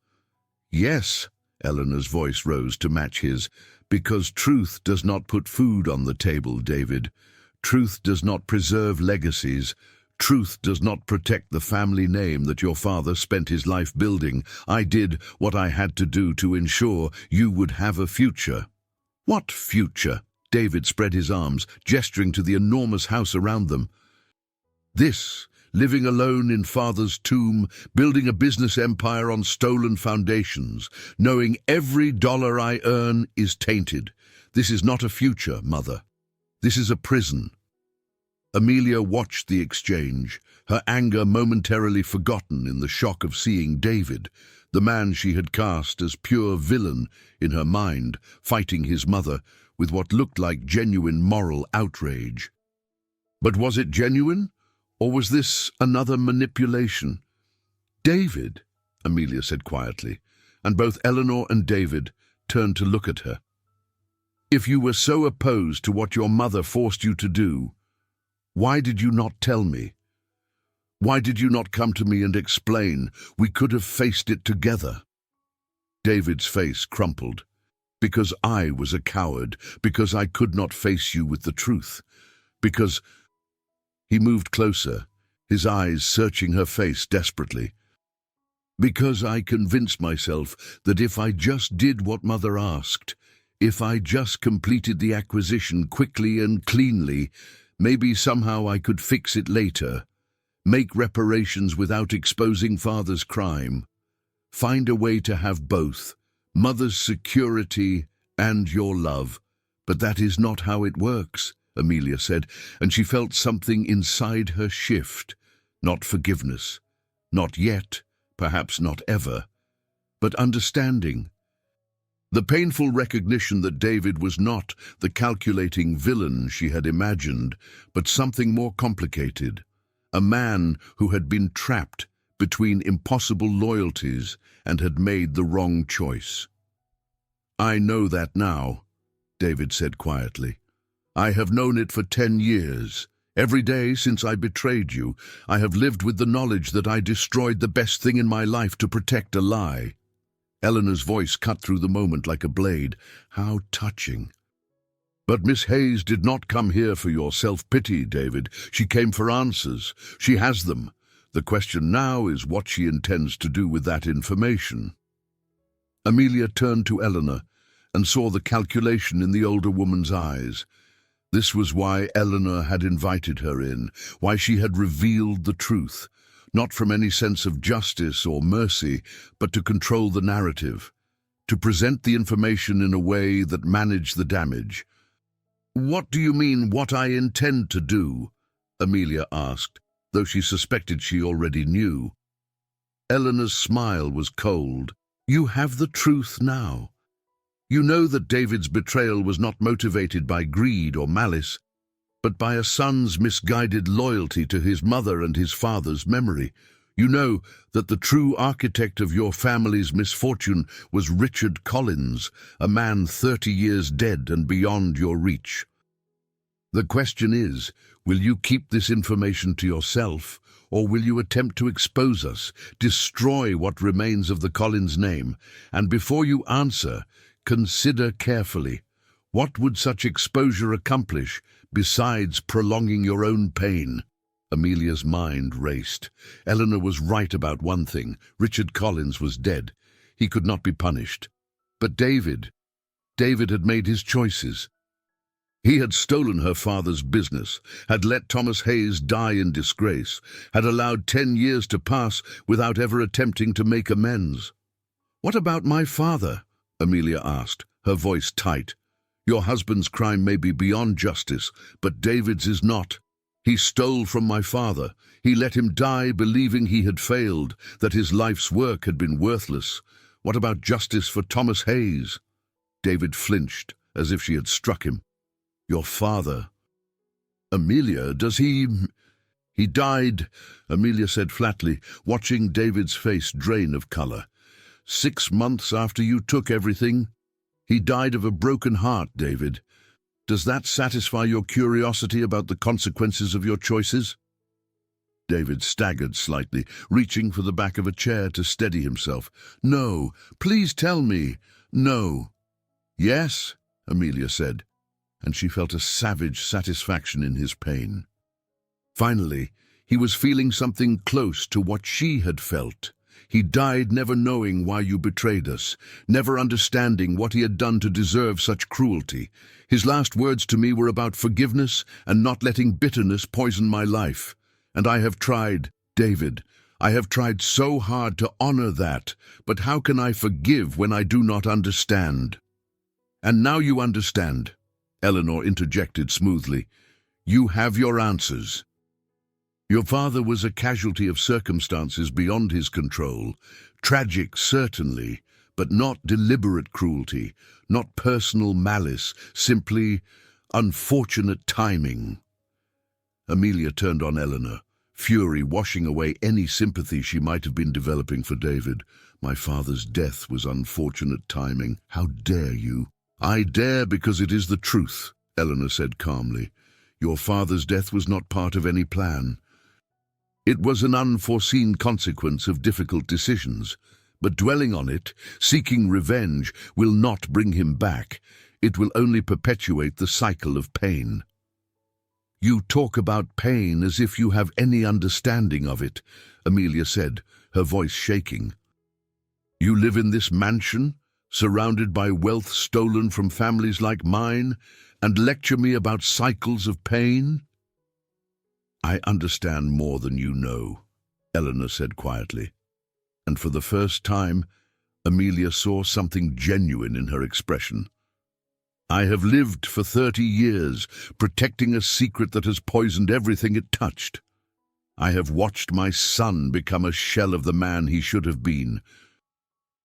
"Yes," Eleanor's voice rose to match his, "because truth does not put food on the table, David. Truth does not preserve legacies. Truth does not protect the family name that your father spent his life building. I did what I had to do to ensure you would have a future." "What future?" David spread his arms, gesturing to the enormous house around them. "This, living alone in father's tomb, building a business empire on stolen foundations, knowing every dollar I earn is tainted. This is not a future, mother. This is a prison." Amelia watched the exchange, her anger momentarily forgotten in the shock of seeing David, the man she had cast as pure villain in her mind, fighting his mother with what looked like genuine moral outrage. But was it genuine, or was this another manipulation? "David," Amelia said quietly, and both Eleanor and David turned to look at her. "If you were so opposed to what your mother forced you to do, why did you not tell me? Why did you not come to me and explain? We could have faced it together." David's face crumpled. "Because I was a coward, because I could not face you with the truth, because—" He moved closer, his eyes searching her face desperately. "Because I convinced myself that if I just did what Mother asked, if I just completed the acquisition quickly and cleanly, maybe somehow I could fix it later, make reparations without exposing Father's crime, find a way to have both, Mother's security and your love. But that is not how it works," Amelia said, and she felt something inside her shift. Not forgiveness, not yet, perhaps not ever, but understanding. The painful recognition that David was not the calculating villain she had imagined, but something more complicated, a man who had been trapped between impossible loyalties and had made the wrong choice. "I know that now," David said quietly. "I have known it for 10 years. Every day since I betrayed you, I have lived with the knowledge that I destroyed the best thing in my life to protect a lie." Eleanor's voice cut through the moment like a blade. "How touching." "But Miss Hayes did not come here for your self-pity, David. She came for answers. She has them. The question now is what she intends to do with that information." Amelia turned to Eleanor and saw the calculation in the older woman's eyes. This was why Eleanor had invited her in, why she had revealed the truth, not from any sense of justice or mercy, but to control the narrative, to present the information in a way that managed the damage. "What do you mean, what I intend to do?" Amelia asked, though she suspected she already knew. Eleanor's smile was cold. "You have the truth now. You know that David's betrayal was not motivated by greed or malice, but by a son's misguided loyalty to his mother and his father's memory. You know that the true architect of your family's misfortune was Richard Collins, a man 30 years dead and beyond your reach. The question is, will you keep this information to yourself, or will you attempt to expose us, destroy what remains of the Collins name? And before you answer, consider carefully, what would such exposure accomplish besides prolonging your own pain?" Amelia's mind raced. Eleanor was right about one thing. Richard Collins was dead. He could not be punished. But David had made his choices. He had stolen her father's business, had let Thomas Hayes die in disgrace, had allowed 10 years to pass without ever attempting to make amends. "What about my father?" Amelia asked, her voice tight. "Your husband's crime may be beyond justice, but David's is not. He stole from my father. He let him die believing he had failed, that his life's work had been worthless. What about justice for Thomas Hayes? David flinched, as if she had struck him. Your father. Amelia, does he... He died, Amelia said flatly, watching David's face drain of color. 6 months after you took everything. He died of a broken heart, David. Does that satisfy your curiosity about the consequences of your choices? David staggered slightly, reaching for the back of a chair to steady himself. No, please tell me. No. Yes, Amelia said, and she felt a savage satisfaction in his pain. Finally, he was feeling something close to what she had felt. He died never knowing why you betrayed us, never understanding what he had done to deserve such cruelty. His last words to me were about forgiveness and not letting bitterness poison my life. And I have tried, David, I have tried so hard to honor that, but how can I forgive when I do not understand? And now you understand, Eleanor interjected smoothly. You have your answers. Your father was a casualty of circumstances beyond his control. Tragic, certainly, but not deliberate cruelty, not personal malice, simply unfortunate timing. Amelia turned on Eleanor, fury washing away any sympathy she might have been developing for David. My father's death was unfortunate timing. How dare you? I dare because it is the truth, Eleanor said calmly. Your father's death was not part of any plan. It was an unforeseen consequence of difficult decisions, but dwelling on it, seeking revenge, will not bring him back. It will only perpetuate the cycle of pain. You talk about pain as if you have any understanding of it, Amelia said, her voice shaking. You live in this mansion, surrounded by wealth stolen from families like mine, and lecture me about cycles of pain? I understand more than you know, Eleanor said quietly. And for the first time, Amelia saw something genuine in her expression. I have lived for 30 years, protecting a secret that has poisoned everything it touched. I have watched my son become a shell of the man he should have been.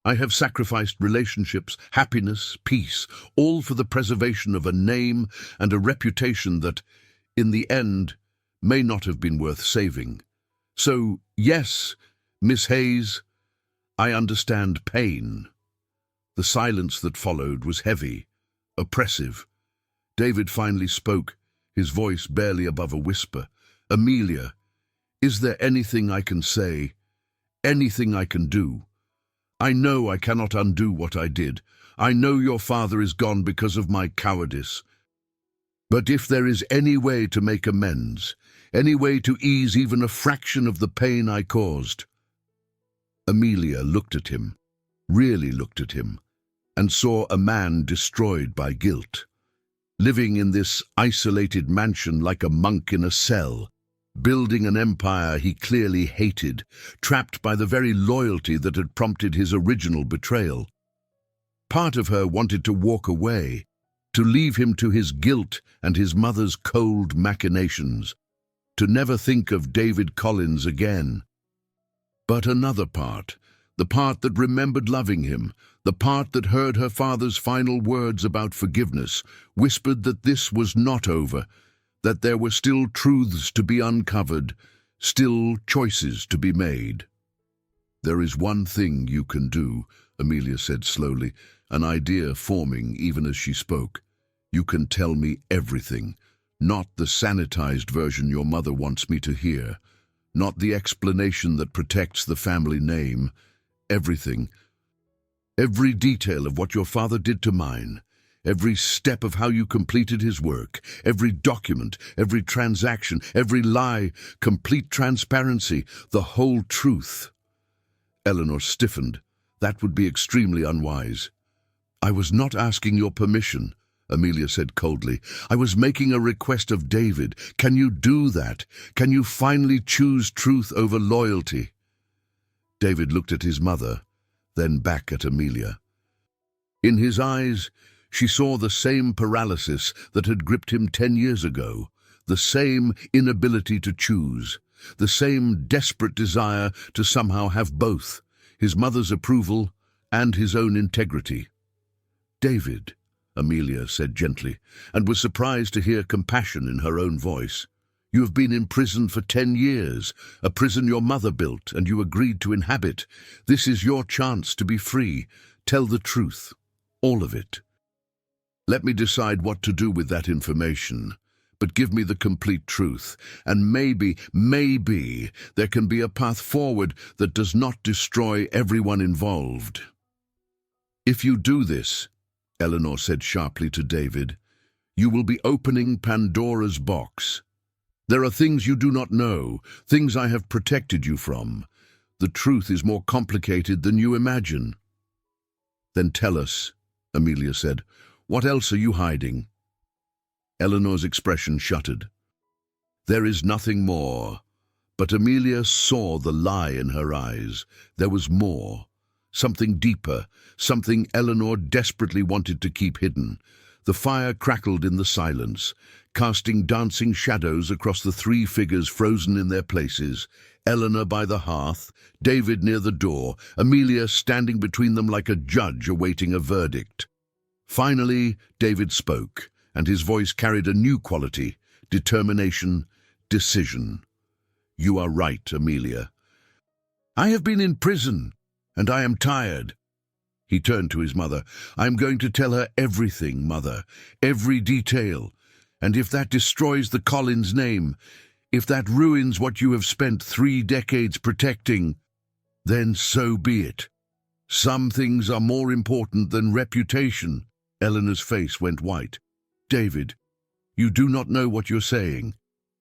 I have sacrificed relationships, happiness, peace, all for the preservation of a name and a reputation that, in the end, may not have been worth saving. So, yes, Miss Hayes, I understand pain. The silence that followed was heavy, oppressive. David finally spoke, his voice barely above a whisper. Amelia, is there anything I can say? Anything I can do? I know I cannot undo what I did. I know your father is gone because of my cowardice. But if there is any way to make amends, any way to ease even a fraction of the pain I caused. Amelia looked at him, really looked at him, and saw a man destroyed by guilt, living in this isolated mansion like a monk in a cell, building an empire he clearly hated, trapped by the very loyalty that had prompted his original betrayal. Part of her wanted to walk away, to leave him to his guilt and his mother's cold machinations, to never think of David Collins again. But another part, the part that remembered loving him, the part that heard her father's final words about forgiveness, whispered that this was not over, that there were still truths to be uncovered, still choices to be made. There is one thing you can do, Amelia said slowly, an idea forming even as she spoke. You can tell me everything, not the sanitized version your mother wants me to hear, not the explanation that protects the family name. Everything, every detail of what your father did to mine, every step of how you completed his work, every document, every transaction, every lie, complete transparency, the whole truth. Eleanor stiffened. That would be extremely unwise. I was not asking your permission, Amelia said coldly. I was making a request of David. Can you do that? Can you finally choose truth over loyalty? David looked at his mother, then back at Amelia. In his eyes, she saw the same paralysis that had gripped him 10 years ago, the same inability to choose, the same desperate desire to somehow have both, his mother's approval and his own integrity. "David," Amelia said gently, and was surprised to hear compassion in her own voice. "You have been in prison for 10 years, a prison your mother built and you agreed to inhabit. This is your chance to be free. Tell the truth, all of it. Let me decide what to do with that information, but give me the complete truth, and maybe there can be a path forward that does not destroy everyone involved." "If you do this," Eleanor said sharply to David, "you will be opening Pandora's box. There are things you do not know, things I have protected you from. The truth is more complicated than you imagine." "Then tell us," Amelia said. "What else are you hiding?" Eleanor's expression shuttered. "There is nothing more." But Amelia saw the lie in her eyes. There was more. Something deeper, something Eleanor desperately wanted to keep hidden. The fire crackled in the silence, casting dancing shadows across the 3 figures frozen in their places. Eleanor by the hearth, David near the door, Amelia standing between them like a judge awaiting a verdict. Finally, David spoke, and his voice carried a new quality: determination, decision. "You are right, Amelia. I have been in prison, and I am tired." He turned to his mother. "I am going to tell her everything, Mother, every detail. And if that destroys the Collins name, if that ruins what you have spent 3 decades protecting, then so be it. Some things are more important than reputation." Eleanor's face went white. "David, you do not know what you're saying.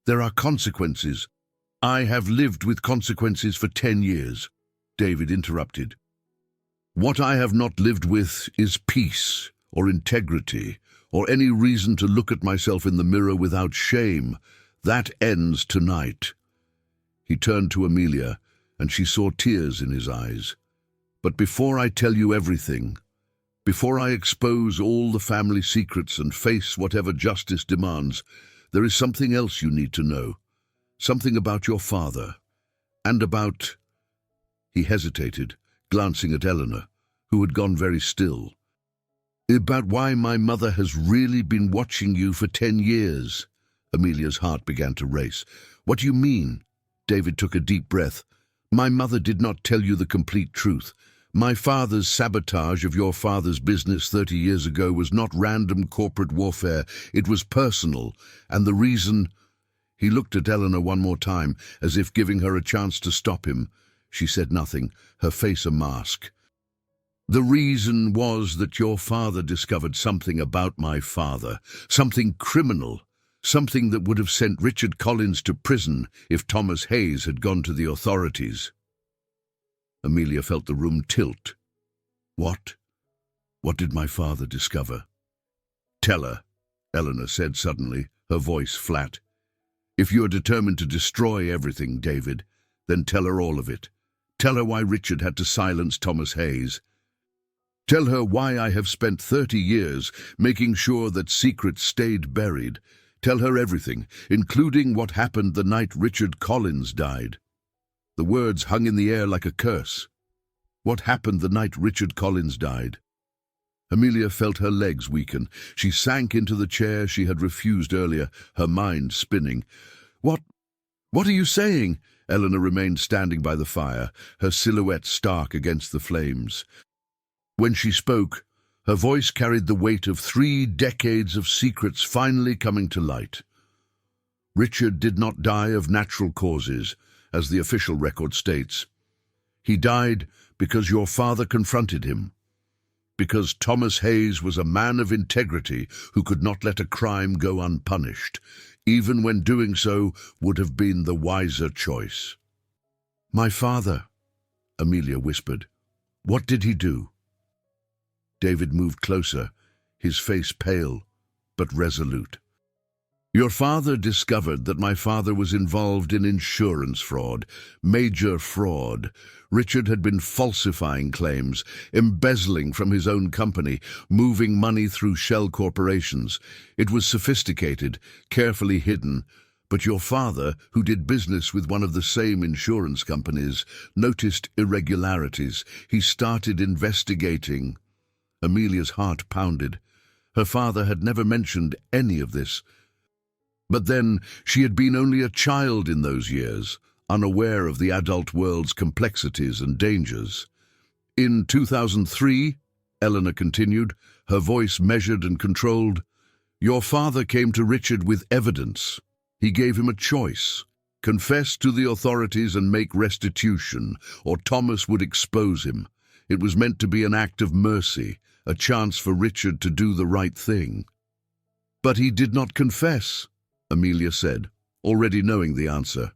There are consequences." "I have lived with consequences for 10 years, David interrupted. "What I have not lived with is peace, or integrity, or any reason to look at myself in the mirror without shame. That ends tonight." He turned to Amelia, and she saw tears in his eyes. "But before I tell you everything, before I expose all the family secrets and face whatever justice demands, there is something else you need to know. Something about your father, and about—" He hesitated, glancing at Eleanor, who had gone very still. "About why my mother has really been watching you for 10 years. Amelia's heart began to race. "What do you mean?" David took a deep breath. "My mother did not tell you the complete truth. My father's sabotage of your father's business 30 years ago was not random corporate warfare. It was personal, and the reason—" He looked at Eleanor one more time, as if giving her a chance to stop him. She said nothing, her face a mask. "The reason was that your father discovered something about my father, something criminal, something that would have sent Richard Collins to prison if Thomas Hayes had gone to the authorities." Amelia felt the room tilt. "What? What did my father discover?" "Tell her," Eleanor said suddenly, her voice flat. "If you are determined to destroy everything, David, then tell her all of it. Tell her why Richard had to silence Thomas Hayes. Tell her why I have spent 30 years making sure that secrets stayed buried. Tell her everything, including what happened the night Richard Collins died." The words hung in the air like a curse. What happened the night Richard Collins died? Amelia felt her legs weaken. She sank into the chair she had refused earlier, her mind spinning. What are you saying?" Eleanor remained standing by the fire, her silhouette stark against the flames. When she spoke, her voice carried the weight of 3 decades of secrets finally coming to light. Richard did not die of natural causes, as the official record states. He died because your father confronted him. Because Thomas Hayes was a man of integrity who could not let a crime go unpunished, even when doing so would have been the wiser choice. "My father," Amelia whispered. "What did he do?" David moved closer, his face pale but resolute. Your father discovered that my father was involved in insurance fraud, major fraud. Richard had been falsifying claims, embezzling from his own company, moving money through shell corporations. It was sophisticated, carefully hidden. But your father, who did business with one of the same insurance companies, noticed irregularities. He started investigating. Amelia's heart pounded. Her father had never mentioned any of this. But then she had been only a child in those years, unaware of the adult world's complexities and dangers. In 2003, Eleanor continued, her voice measured and controlled, your father came to Richard with evidence. He gave him a choice. Confess to the authorities and make restitution, or Thomas would expose him. It was meant to be an act of mercy, a chance for Richard to do the right thing. But he did not confess, Amelia said, already knowing the answer.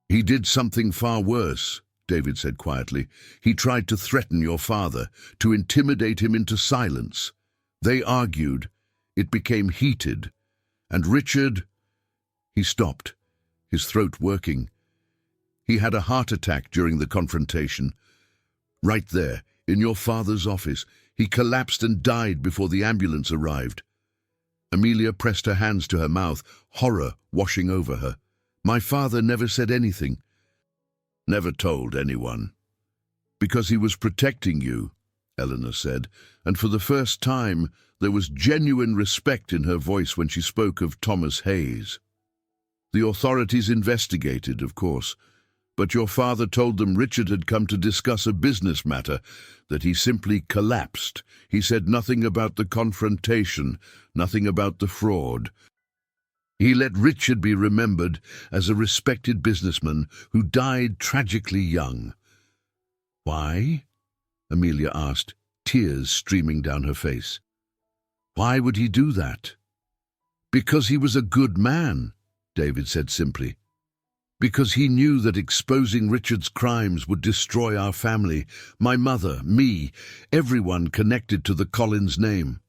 He did something far worse, David said quietly. He tried to threaten your father, to intimidate him into silence. They argued. It became heated. And Richard... He stopped, his throat working. He had a heart attack during the confrontation. Right there, in your father's office, he collapsed and died before the ambulance arrived. Amelia pressed her hands to her mouth, horror washing over her. My father never said anything. Never told anyone. Because he was protecting you, Eleanor said, and for the first time there was genuine respect in her voice when she spoke of Thomas Hayes. The authorities investigated, of course, but your father told them Richard had come to discuss a business matter, that he simply collapsed. He said nothing about the confrontation, nothing about the fraud. He let Richard be remembered as a respected businessman who died tragically young. Why? Amelia asked, tears streaming down her face. Why would he do that? Because he was a good man, David said simply. Because he knew that exposing Richard's crimes would destroy our family, my mother, me, everyone connected to the Collins name.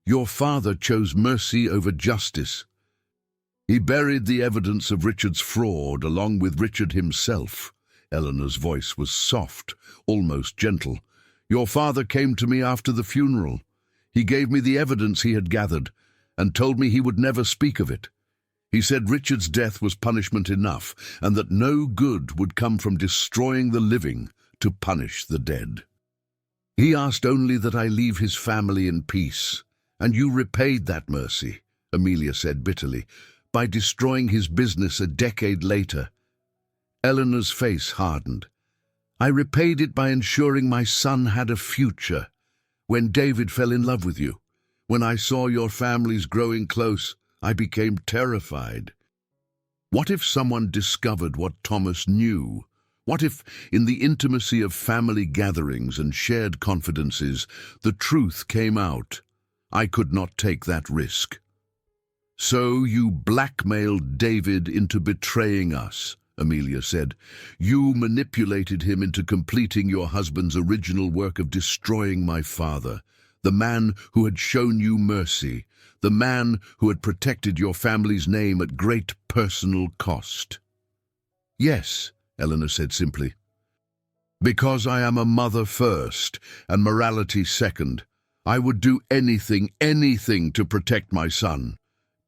Your father chose mercy over justice. He buried the evidence of Richard's fraud along with Richard himself. Eleanor's voice was soft, almost gentle. Your father came to me after the funeral. He gave me the evidence he had gathered and told me he would never speak of it. He said Richard's death was punishment enough, and that no good would come from destroying the living to punish the dead. He asked only that I leave his family in peace, and you repaid that mercy, Amelia said bitterly, by destroying his business a decade later. Eleanor's face hardened. I repaid it by ensuring my son had a future. When David fell in love with you, when I saw your families growing close, I became terrified. What if someone discovered what Thomas knew? What if, in the intimacy of family gatherings and shared confidences, the truth came out? I could not take that risk. So you blackmailed David into betraying us, Amelia said. You manipulated him into completing your husband's original work of destroying my father, the man who had shown you mercy, the man who had protected your family's name at great personal cost. Yes, Eleanor said simply. Because I am a mother first and morality second. I would do anything to protect my son.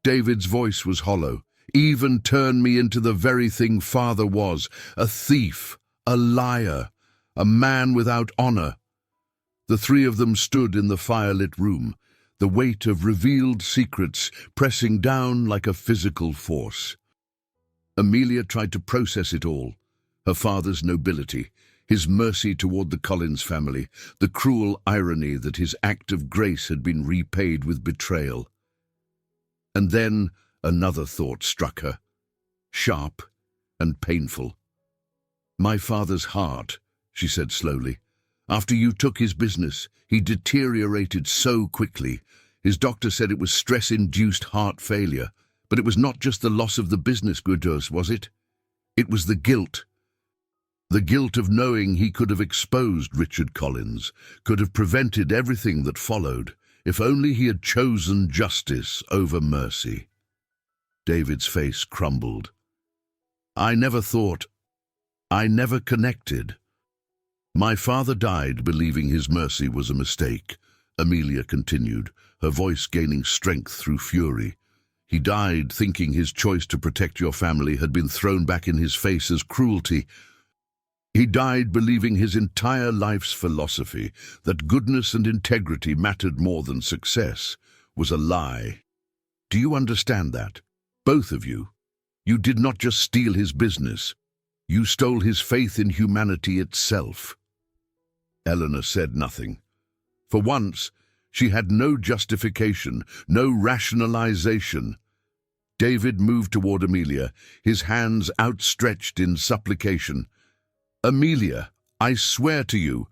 David's voice was hollow. Even turn me into the very thing father was, a thief, a liar, a man without honor. The three of them stood in the firelit room, the weight of revealed secrets pressing down like a physical force. Amelia tried to process it all, her father's nobility, his mercy toward the Collins family, the cruel irony that his act of grace had been repaid with betrayal. And then another thought struck her, sharp and painful. My father's heart, she said slowly. After you took his business, he deteriorated so quickly. His doctor said it was stress-induced heart failure, but it was not just the loss of the business, Gudros, was it? It was the guilt. The guilt of knowing he could have exposed Richard Collins, could have prevented everything that followed, if only he had chosen justice over mercy. David's face crumbled. I never thought. I never connected. My father died believing his mercy was a mistake, Amelia continued, her voice gaining strength through fury. He died thinking his choice to protect your family had been thrown back in his face as cruelty. He died believing his entire life's philosophy, that goodness and integrity mattered more than success, was a lie. Do you understand that? Both of you. You did not just steal his business. You stole his faith in humanity itself. Eleanor said nothing. For once, she had no justification, no rationalization. David moved toward Amelia, his hands outstretched in supplication. Amelia, I swear to you,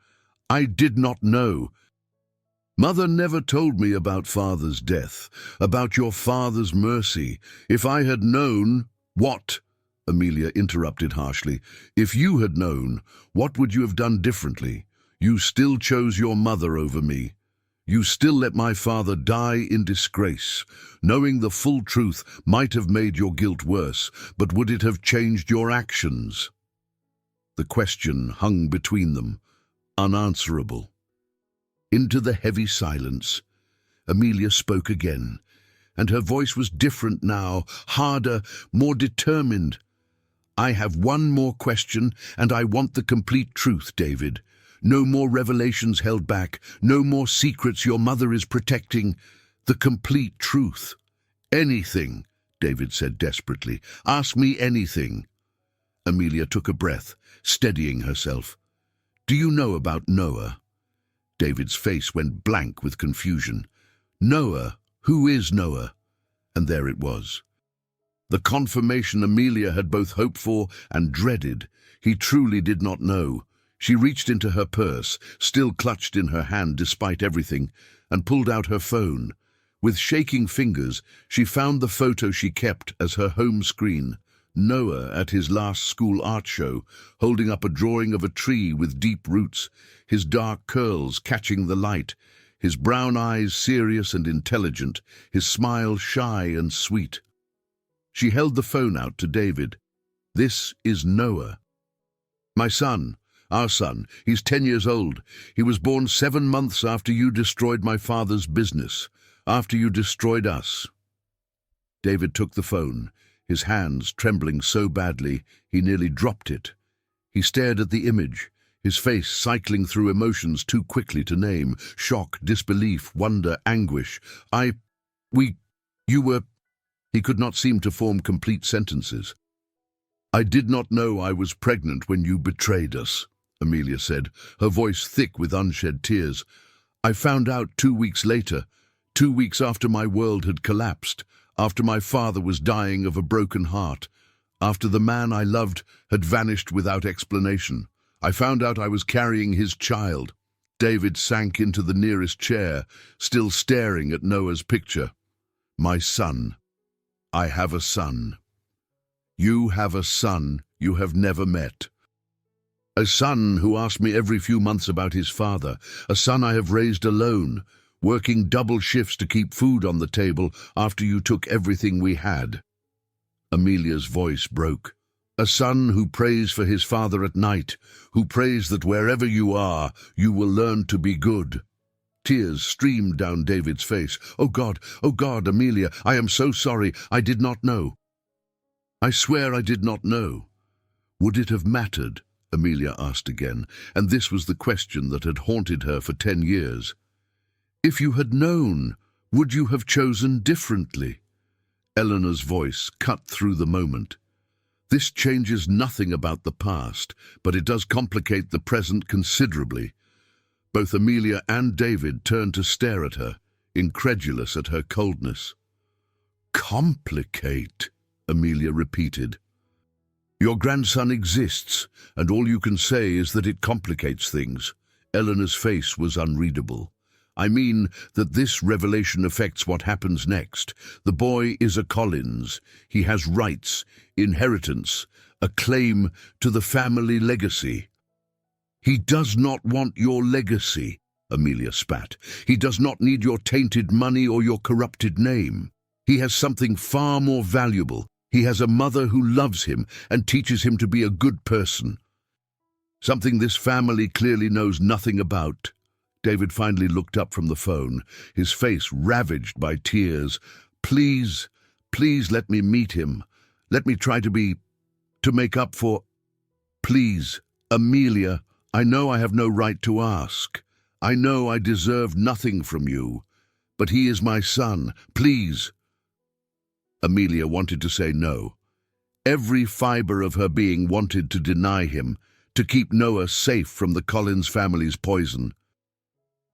I did not know. Mother never told me about father's death, about your father's mercy. If I had known, what? Amelia interrupted harshly. If you had known, what would you have done differently? You still chose your mother over me. You still let my father die in disgrace. Knowing the full truth might have made your guilt worse, but would it have changed your actions? The question hung between them, unanswerable. Into the heavy silence, Amelia spoke again, and her voice was different now, harder, more determined. I have one more question, and I want the complete truth, David. No more revelations held back, no more secrets your mother is protecting. The complete truth. Anything, David said desperately. Ask me anything. Amelia took a breath, steadying herself. Do you know about Noah? David's face went blank with confusion. Noah? Who is Noah? And there it was. The confirmation Amelia had both hoped for and dreaded. He truly did not know. She reached into her purse, still clutched in her hand despite everything, and pulled out her phone. With shaking fingers, she found the photo she kept as her home screen. Noah at his last school art show, holding up a drawing of a tree with deep roots, his dark curls catching the light, his brown eyes serious and intelligent, his smile shy and sweet. She held the phone out to David. This is Noah. My son. Our son. He's 10 years old. He was born 7 months after you destroyed my father's business, after you destroyed us. David took the phone, his hands trembling so badly he nearly dropped it. He stared at the image, his face cycling through emotions too quickly to name: shock, disbelief, wonder, anguish. You were... He could not seem to form complete sentences. I did not know I was pregnant when you betrayed us, Amelia said, her voice thick with unshed tears. I found out 2 weeks later, 2 weeks after my world had collapsed, after my father was dying of a broken heart, after the man I loved had vanished without explanation. I found out I was carrying his child. David sank into the nearest chair, still staring at Noah's picture. My son. I have a son. You have a son you have never met. A son who asked me every few months about his father, a son I have raised alone, working double shifts to keep food on the table after you took everything we had. Amelia's voice broke. A son who prays for his father at night, who prays that wherever you are, you will learn to be good. Tears streamed down David's face. Oh God, Amelia, I am so sorry, I did not know. I swear I did not know. Would it have mattered? Amelia asked again, and this was the question that had haunted her for 10 years. If you had known, would you have chosen differently? Eleanor's voice cut through the moment. This changes nothing about the past, but it does complicate the present considerably. Both Amelia and David turned to stare at her, incredulous at her coldness. Complicate, Amelia repeated. Your grandson exists, and all you can say is that it complicates things. Eleanor's face was unreadable. I mean that this revelation affects what happens next. The boy is a Collins. He has rights, inheritance, a claim to the family legacy. He does not want your legacy, Amelia spat. He does not need your tainted money or your corrupted name. He has something far more valuable. He has a mother who loves him and teaches him to be a good person. Something this family clearly knows nothing about. David finally looked up from the phone, his face ravaged by tears. Please, please let me meet him. Let me try to make up for... Please, Amelia, I know I have no right to ask. I know I deserve nothing from you. But he is my son. Please. Amelia wanted to say no. Every fiber of her being wanted to deny him, to keep Noah safe from the Collins family's poison.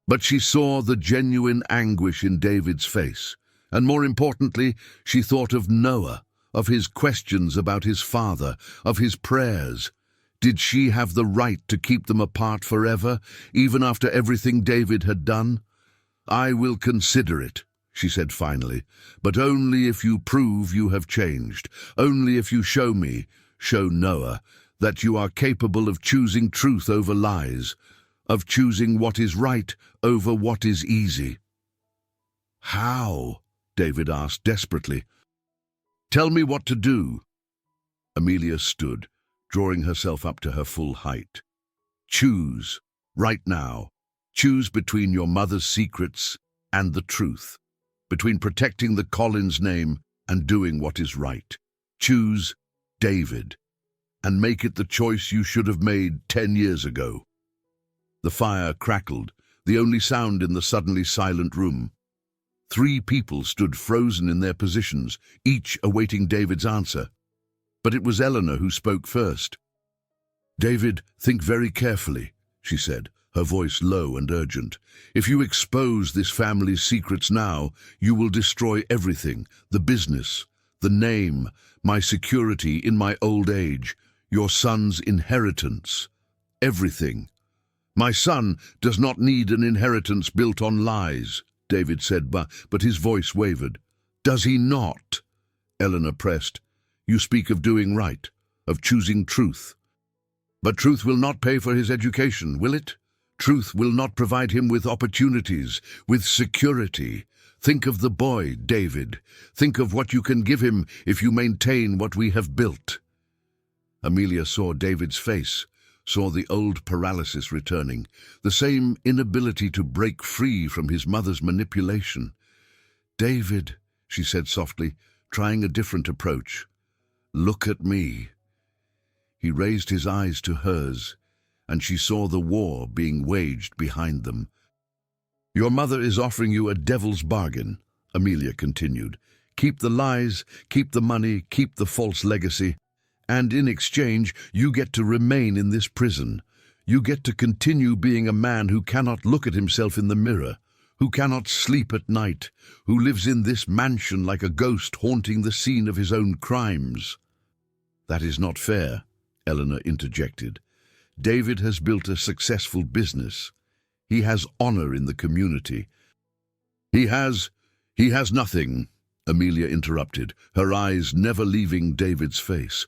But she saw the genuine anguish in David's face, and more importantly, she thought of Noah, of his questions about his father, of his prayers. Did she have the right to keep them apart forever, even after everything David had done? I will consider it, she said finally, but only if you prove you have changed, only if you show Noah, that you are capable of choosing truth over lies, of choosing what is right over what is easy. How? David asked desperately. Tell me what to do. Amelia stood, drawing herself up to her full height. Choose, right now. Choose between your mother's secrets and the truth, between protecting the Collins name and doing what is right. Choose David, and make it the choice you should have made 10 years ago. The fire crackled, the only sound in the suddenly silent room. 3 people stood frozen in their positions, each awaiting David's answer. But it was Eleanor who spoke first. David, think very carefully, she said, her voice low and urgent. If you expose this family's secrets now, you will destroy everything, the business, the name, my security in my old age, your son's inheritance, everything. My son does not need an inheritance built on lies, David said, but his voice wavered. Does he not? Eleanor pressed. You speak of doing right, of choosing truth. But truth will not pay for his education, will it? Truth will not provide him with opportunities, with security. Think of the boy, David. Think of what you can give him if you maintain what we have built. Amelia saw David's face, saw the old paralysis returning, the same inability to break free from his mother's manipulation. David, she said softly, trying a different approach. Look at me. He raised his eyes to hers, and she saw the war being waged behind them. Your mother is offering you a devil's bargain, Amelia continued. Keep the lies, keep the money, keep the false legacy, and in exchange you get to remain in this prison. You get to continue being a man who cannot look at himself in the mirror, who cannot sleep at night, who lives in this mansion like a ghost haunting the scene of his own crimes. That is not fair, Eleanor interjected. David has built a successful business. He has honor in the community. He has nothing, Amelia interrupted, her eyes never leaving David's face.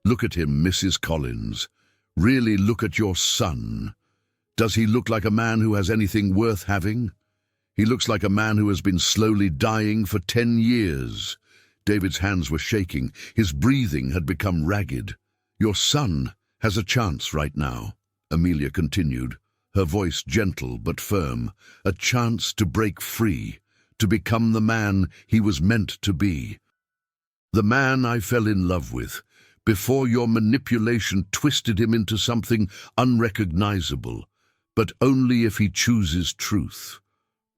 Look at him, Mrs. Collins. Really look at your son. Does he look like a man who has anything worth having? He looks like a man who has been slowly dying for 10 years. David's hands were shaking. His breathing had become ragged. Your son has a chance right now, Amelia continued, her voice gentle but firm. A chance to break free, to become the man he was meant to be. The man I fell in love with, before your manipulation twisted him into something unrecognizable, but only if he chooses truth,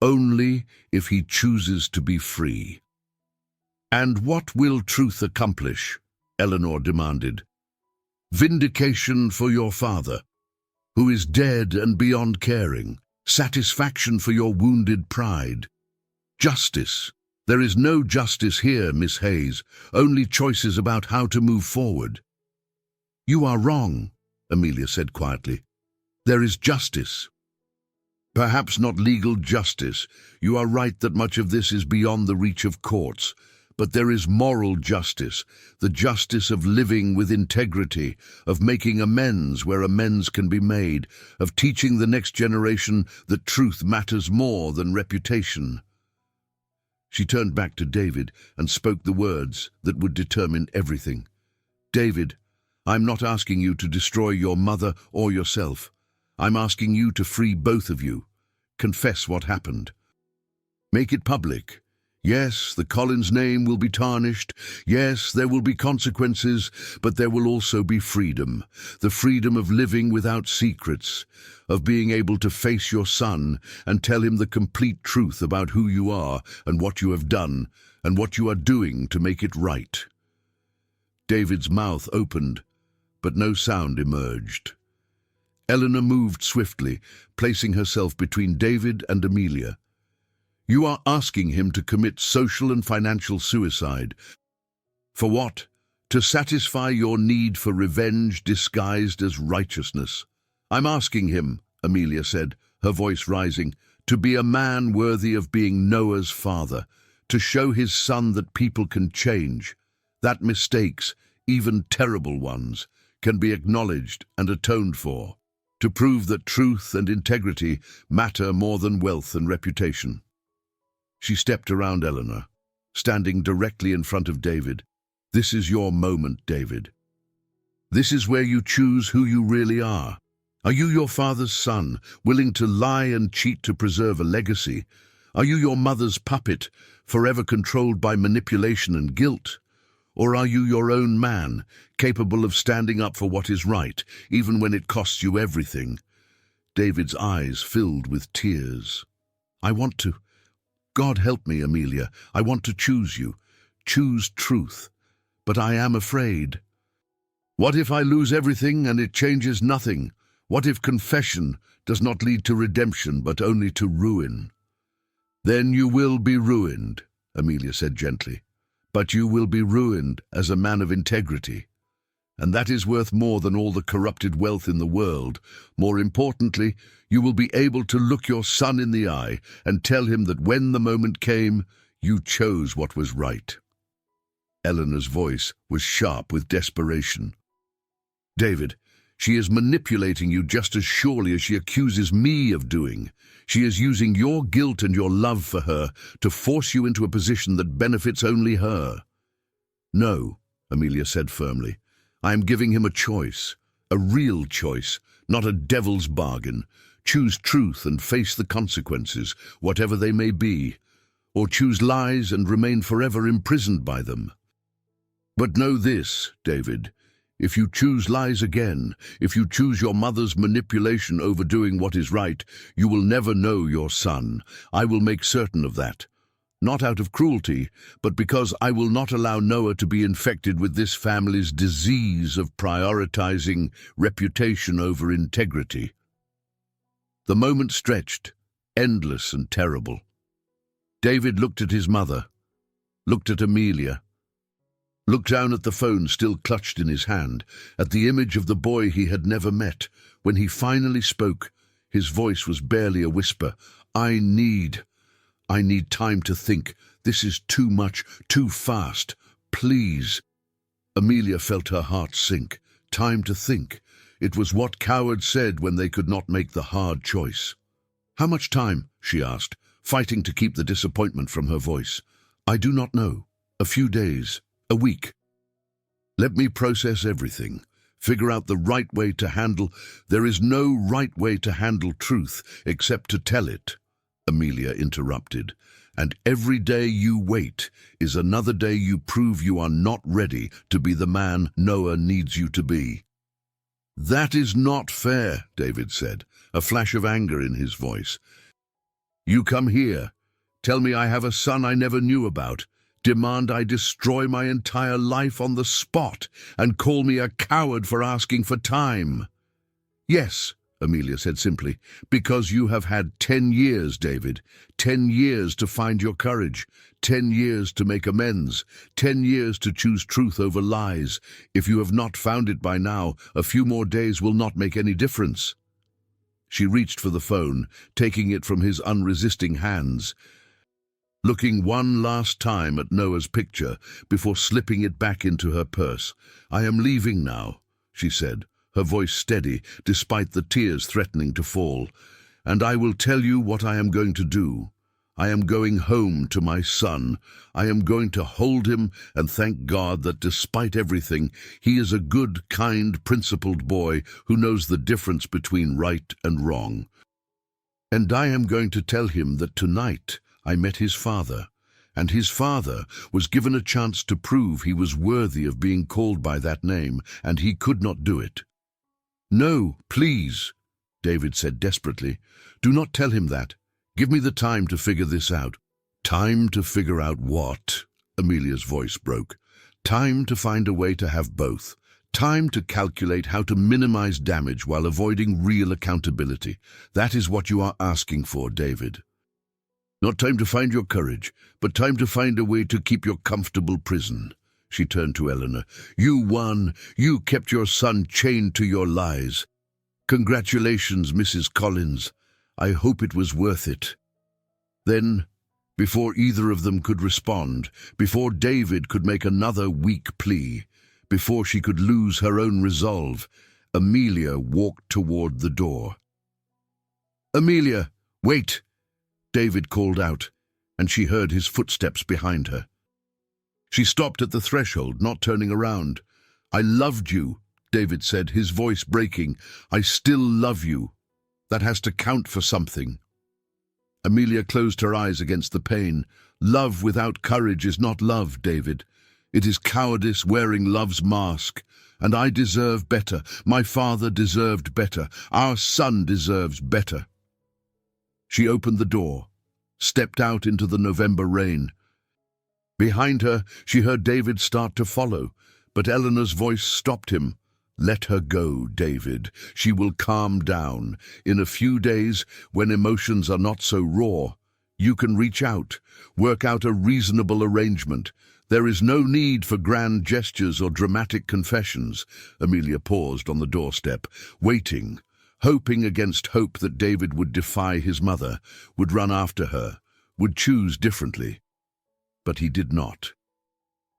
only if he chooses to be free. And what will truth accomplish? Eleanor demanded. Vindication for your father, who is dead and beyond caring, satisfaction for your wounded pride. Justice. There is no justice here, Miss Hayes, only choices about how to move forward. You are wrong, Amelia said quietly. There is justice. Perhaps not legal justice. You are right that much of this is beyond the reach of courts. But there is moral justice, the justice of living with integrity, of making amends where amends can be made, of teaching the next generation that truth matters more than reputation. She turned back to David and spoke the words that would determine everything. David, I'm not asking you to destroy your mother or yourself. I'm asking you to free both of you. Confess what happened. Make it public. Yes, the Collins name will be tarnished. Yes, there will be consequences, but there will also be freedom. The freedom of living without secrets, of being able to face your son and tell him the complete truth about who you are and what you have done and what you are doing to make it right. David's mouth opened, but no sound emerged. Eleanor moved swiftly, placing herself between David and Amelia. You are asking him to commit social and financial suicide. For what? To satisfy your need for revenge disguised as righteousness. I'm asking him, Amelia said, her voice rising, to be a man worthy of being Noah's father, to show his son that people can change, that mistakes, even terrible ones, can be acknowledged and atoned for, to prove that truth and integrity matter more than wealth and reputation. She stepped around Eleanor, standing directly in front of David. This is your moment, David. This is where you choose who you really are. Are you your father's son, willing to lie and cheat to preserve a legacy? Are you your mother's puppet, forever controlled by manipulation and guilt? Or are you your own man, capable of standing up for what is right, even when it costs you everything? David's eyes filled with tears. I want to. God help me, Amelia. I want to choose you. Choose truth. But I am afraid. What if I lose everything and it changes nothing? What if confession does not lead to redemption, but only to ruin? Then you will be ruined, Amelia said gently. But you will be ruined as a man of integrity. And that is worth more than all the corrupted wealth in the world. More importantly, you will be able to look your son in the eye and tell him that when the moment came, you chose what was right. Eleanor's voice was sharp with desperation. David, she is manipulating you just as surely as she accuses me of doing. She is using your guilt and your love for her to force you into a position that benefits only her. No, Amelia said firmly. I am giving him a choice, a real choice, not a devil's bargain. Choose truth and face the consequences, whatever they may be, or choose lies and remain forever imprisoned by them. But know this, David, if you choose lies again, if you choose your mother's manipulation over doing what is right, you will never know your son. I will make certain of that. Not out of cruelty, but because I will not allow Noah to be infected with this family's disease of prioritizing reputation over integrity. The moment stretched, endless and terrible. David looked at his mother, looked at Amelia, looked down at the phone still clutched in his hand, at the image of the boy he had never met. When he finally spoke, his voice was barely a whisper. I need time to think. This is too much, too fast. Please. Amelia felt her heart sink. Time to think. It was what cowards said when they could not make the hard choice. How much time? She asked, fighting to keep the disappointment from her voice. I do not know. A few days. A week. Let me process everything. Figure out the right way to handle. There is no right way to handle truth except to tell it. Amelia interrupted. And every day you wait is another day you prove you are not ready to be the man Noah needs you to be. That is not fair, David said, a flash of anger in his voice. You come here, tell me I have a son I never knew about, demand I destroy my entire life on the spot, and call me a coward for asking for time. Yes, Amelia said simply, because you have had 10 years, David, 10 years to find your courage, 10 years to make amends, 10 years to choose truth over lies. If you have not found it by now, a few more days will not make any difference. She reached for the phone, taking it from his unresisting hands, looking one last time at Noah's picture before slipping it back into her purse. I am leaving now, she said, her voice steady despite the tears threatening to fall. And I will tell you what I am going to do. I am going home to my son. I am going to hold him and thank God that despite everything, he is a good, kind, principled boy who knows the difference between right and wrong. And I am going to tell him that tonight I met his father, and his father was given a chance to prove he was worthy of being called by that name, and he could not do it. No, please, David said desperately. Do not tell him that. Give me the time to figure this out. Time to figure out what? Amelia's voice broke. Time to find a way to have both. Time to calculate how to minimize damage while avoiding real accountability. That is what you are asking for, David. Not time to find your courage, but time to find a way to keep your comfortable prison. She turned to Eleanor. You won. You kept your son chained to your lies. Congratulations, Mrs. Collins. I hope it was worth it. Then, before either of them could respond, before David could make another weak plea, before she could lose her own resolve, Amelia walked toward the door. Amelia, wait! David called out, and she heard his footsteps behind her. She stopped at the threshold, not turning around. I loved you, David said, his voice breaking. I still love you. That has to count for something. Amelia closed her eyes against the pain. Love without courage is not love, David. It is cowardice wearing love's mask. And I deserve better. My father deserved better. Our son deserves better. She opened the door, stepped out into the November rain. Behind her, she heard David start to follow, but Eleanor's voice stopped him. Let her go, David. She will calm down. In a few days, when emotions are not so raw, you can reach out, work out a reasonable arrangement. There is no need for grand gestures or dramatic confessions. Amelia paused on the doorstep, waiting, hoping against hope that David would defy his mother, would run after her, would choose differently. But he did not.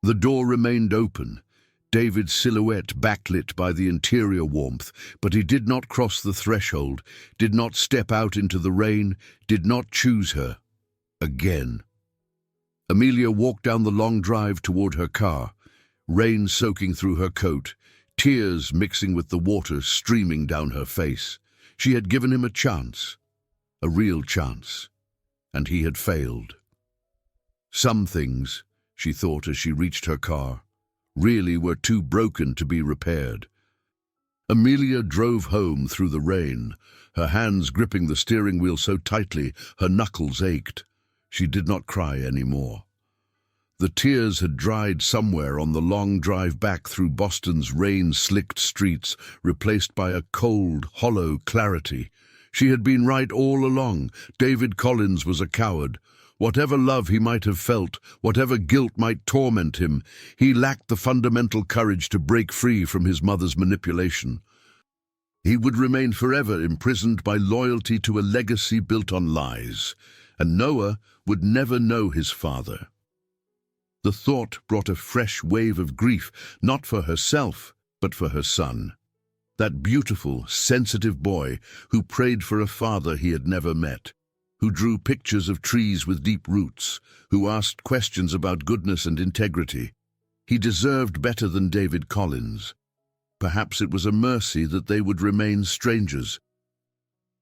The door remained open, David's silhouette backlit by the interior warmth, but he did not cross the threshold, did not step out into the rain, did not choose her. Again. Amelia walked down the long drive toward her car, rain soaking through her coat, tears mixing with the water streaming down her face. She had given him a chance, a real chance, and he had failed. Some things, she thought as she reached her car, really were too broken to be repaired. Amelia drove home through the rain, her hands gripping the steering wheel so tightly her knuckles ached. She did not cry anymore. The tears had dried somewhere on the long drive back through Boston's rain-slicked streets, replaced by a cold, hollow clarity. She had been right all along. David Collins was a coward. Whatever love he might have felt, whatever guilt might torment him, he lacked the fundamental courage to break free from his mother's manipulation. He would remain forever imprisoned by loyalty to a legacy built on lies, and Noah would never know his father. The thought brought a fresh wave of grief, not for herself, but for her son. That beautiful, sensitive boy who prayed for a father he had never met, who drew pictures of trees with deep roots, who asked questions about goodness and integrity. He deserved better than David Collins. Perhaps it was a mercy that they would remain strangers.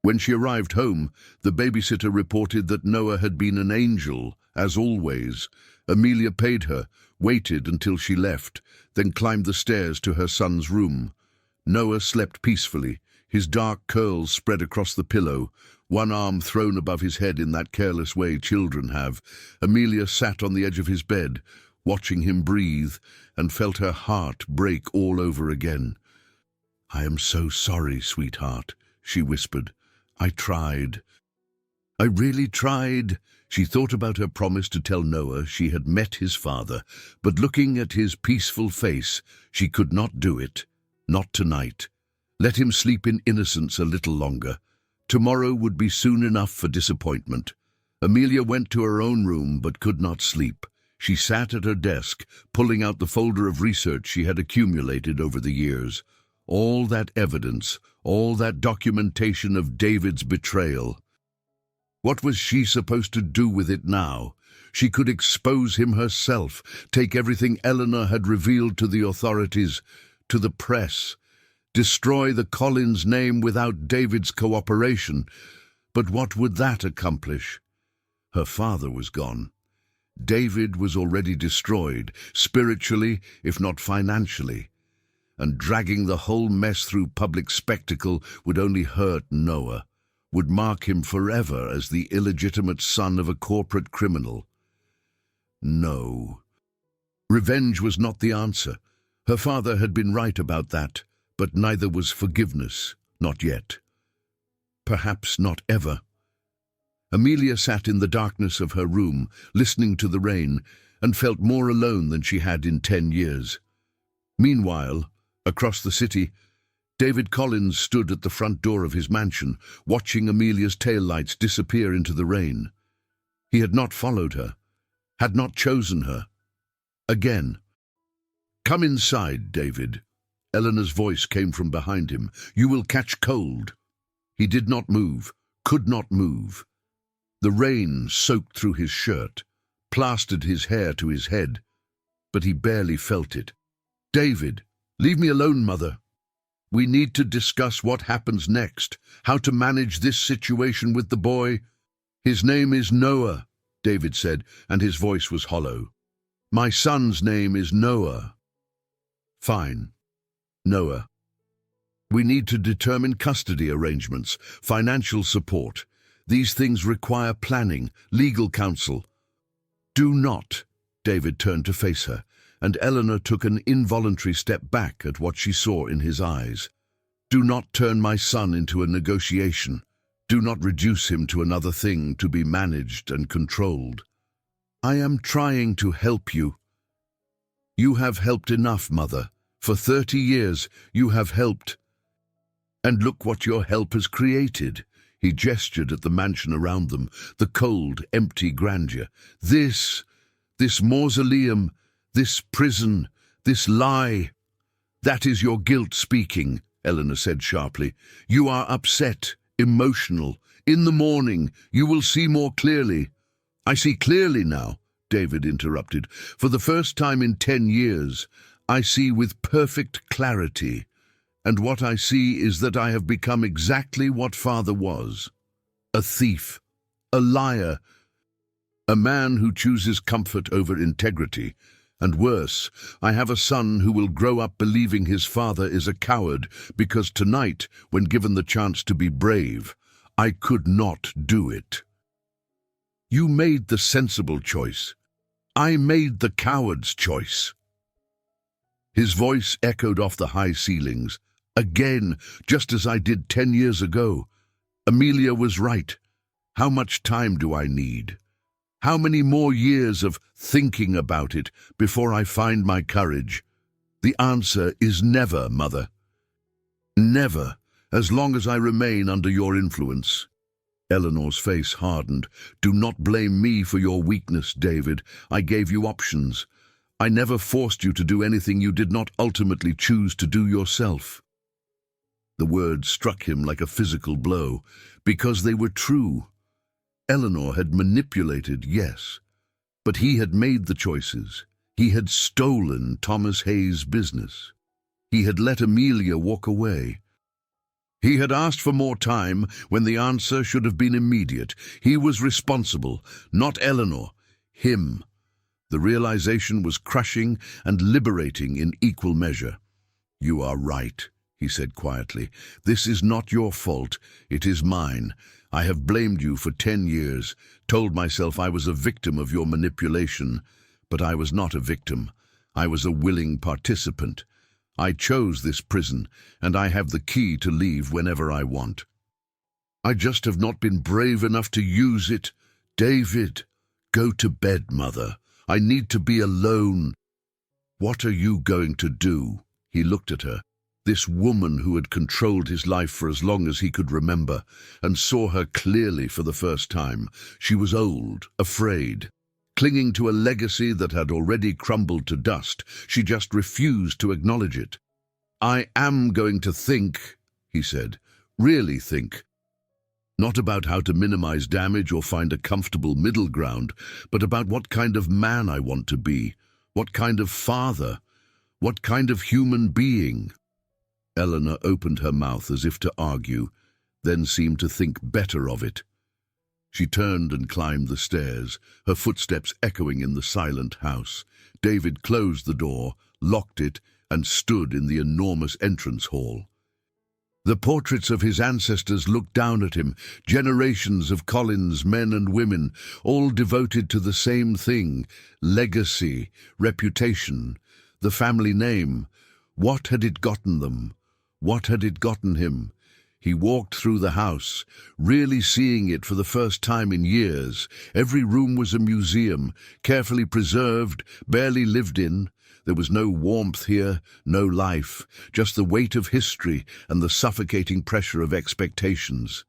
When she arrived home, the babysitter reported that Noah had been an angel, as always. Amelia paid her, waited until she left, then climbed the stairs to her son's room. Noah slept peacefully, his dark curls spread across the pillow, one arm thrown above his head in that careless way children have. Amelia sat on the edge of his bed, watching him breathe, and felt her heart break all over again. "I am so sorry, sweetheart," she whispered. "I tried. I really tried." She thought about her promise to tell Noah she had met his father, but looking at his peaceful face, she could not do it. Not tonight. Let him sleep in innocence a little longer. Tomorrow would be soon enough for disappointment. Amelia went to her own room but could not sleep. She sat at her desk, pulling out the folder of research she had accumulated over the years. All that evidence, all that documentation of David's betrayal. What was she supposed to do with it now? She could expose him herself, take everything Eleanor had revealed to the authorities, to the press, destroy the Collins name without David's cooperation. But what would that accomplish? Her father was gone. David was already destroyed, spiritually, if not financially. And dragging the whole mess through public spectacle would only hurt Noah, would mark him forever as the illegitimate son of a corporate criminal. No. Revenge was not the answer. Her father had been right about that, but neither was forgiveness, not yet. Perhaps not ever. Amelia sat in the darkness of her room, listening to the rain, and felt more alone than she had in 10 years. Meanwhile, across the city, David Collins stood at the front door of his mansion, watching Amelia's taillights disappear into the rain. He had not followed her, had not chosen her. Again. "Come inside, David." Eleanor's voice came from behind him. "You will catch cold." He did not move, could not move. The rain soaked through his shirt, plastered his hair to his head, but he barely felt it. "David, leave me alone, Mother. We need to discuss what happens next, how to manage this situation with the boy." "His name is Noah," David said, and his voice was hollow. "My son's name is Noah." "Fine. Noah. We need to determine custody arrangements, financial support. These things require planning, legal counsel." "Do not." David turned to face her, and Eleanor took an involuntary step back at what she saw in his eyes. "Do not turn my son into a negotiation. Do not reduce him to another thing to be managed and controlled. I am trying to help you." "You have helped enough, Mother. For 30 years you have helped. And look what your help has created." He gestured at the mansion around them, the cold, empty grandeur. This mausoleum, this prison, this lie. "That is your guilt speaking," Eleanor said sharply. "You are upset, emotional. In the morning, you will see more clearly." "I see clearly now," David interrupted. "For the first time in 10 years, I see with perfect clarity. And what I see is that I have become exactly what Father was. A thief, a liar, a man who chooses comfort over integrity. And worse, I have a son who will grow up believing his father is a coward because tonight, when given the chance to be brave, I could not do it." "You made the sensible choice. I made the coward's choice." His voice echoed off the high ceilings. "Again, just as I did 10 years ago. Amelia was right. How much time do I need? How many more years of thinking about it before I find my courage? The answer is never, Mother. Never, as long as I remain under your influence." Eleanor's face hardened. "Do not blame me for your weakness, David. I gave you options. I never forced you to do anything you did not ultimately choose to do yourself." The words struck him like a physical blow, because they were true. Eleanor had manipulated, yes, but he had made the choices. He had stolen Thomas Hayes' business. He had let Amelia walk away. He had asked for more time when the answer should have been immediate. He was responsible, not Eleanor, him. The realization was crushing and liberating in equal measure. "You are right," he said quietly. "This is not your fault. It is mine. I have blamed you for 10 years, told myself I was a victim of your manipulation. But I was not a victim. I was a willing participant. I chose this prison, and I have the key to leave whenever I want. I just have not been brave enough to use it. David, go to bed, Mother. I need to be alone." "What are you going to do?" He looked at her. This woman who had controlled his life for as long as he could remember, and saw her clearly for the first time. She was old, afraid, clinging to a legacy that had already crumbled to dust. She just refused to acknowledge it. "I am going to think," he said. "Really think." Not about how to minimize damage or find a comfortable middle ground, but about what kind of man I want to be, what kind of father, what kind of human being. Eleanor opened her mouth as if to argue, then seemed to think better of it. She turned and climbed the stairs, her footsteps echoing in the silent house. David closed the door, locked it, and stood in the enormous entrance hall. The portraits of his ancestors looked down at him, generations of Collins, men and women, all devoted to the same thing: legacy, reputation, the family name. What had it gotten them? What had it gotten him? He walked through the house, really seeing it for the first time in years. Every room was a museum, carefully preserved, barely lived in. There was no warmth here, no life, just the weight of history and the suffocating pressure of expectations.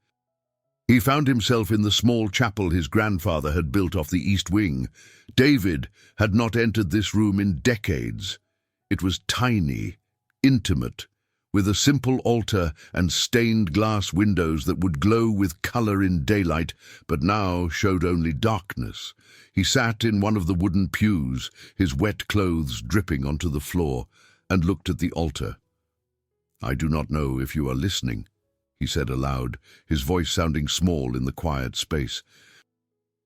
He found himself in the small chapel his grandfather had built off the east wing. David had not entered this room in decades. It was tiny, intimate, with a simple altar and stained glass windows that would glow with color in daylight, but now showed only darkness. He sat in one of the wooden pews, his wet clothes dripping onto the floor, and looked at the altar. "I do not know if you are listening," he said aloud, his voice sounding small in the quiet space.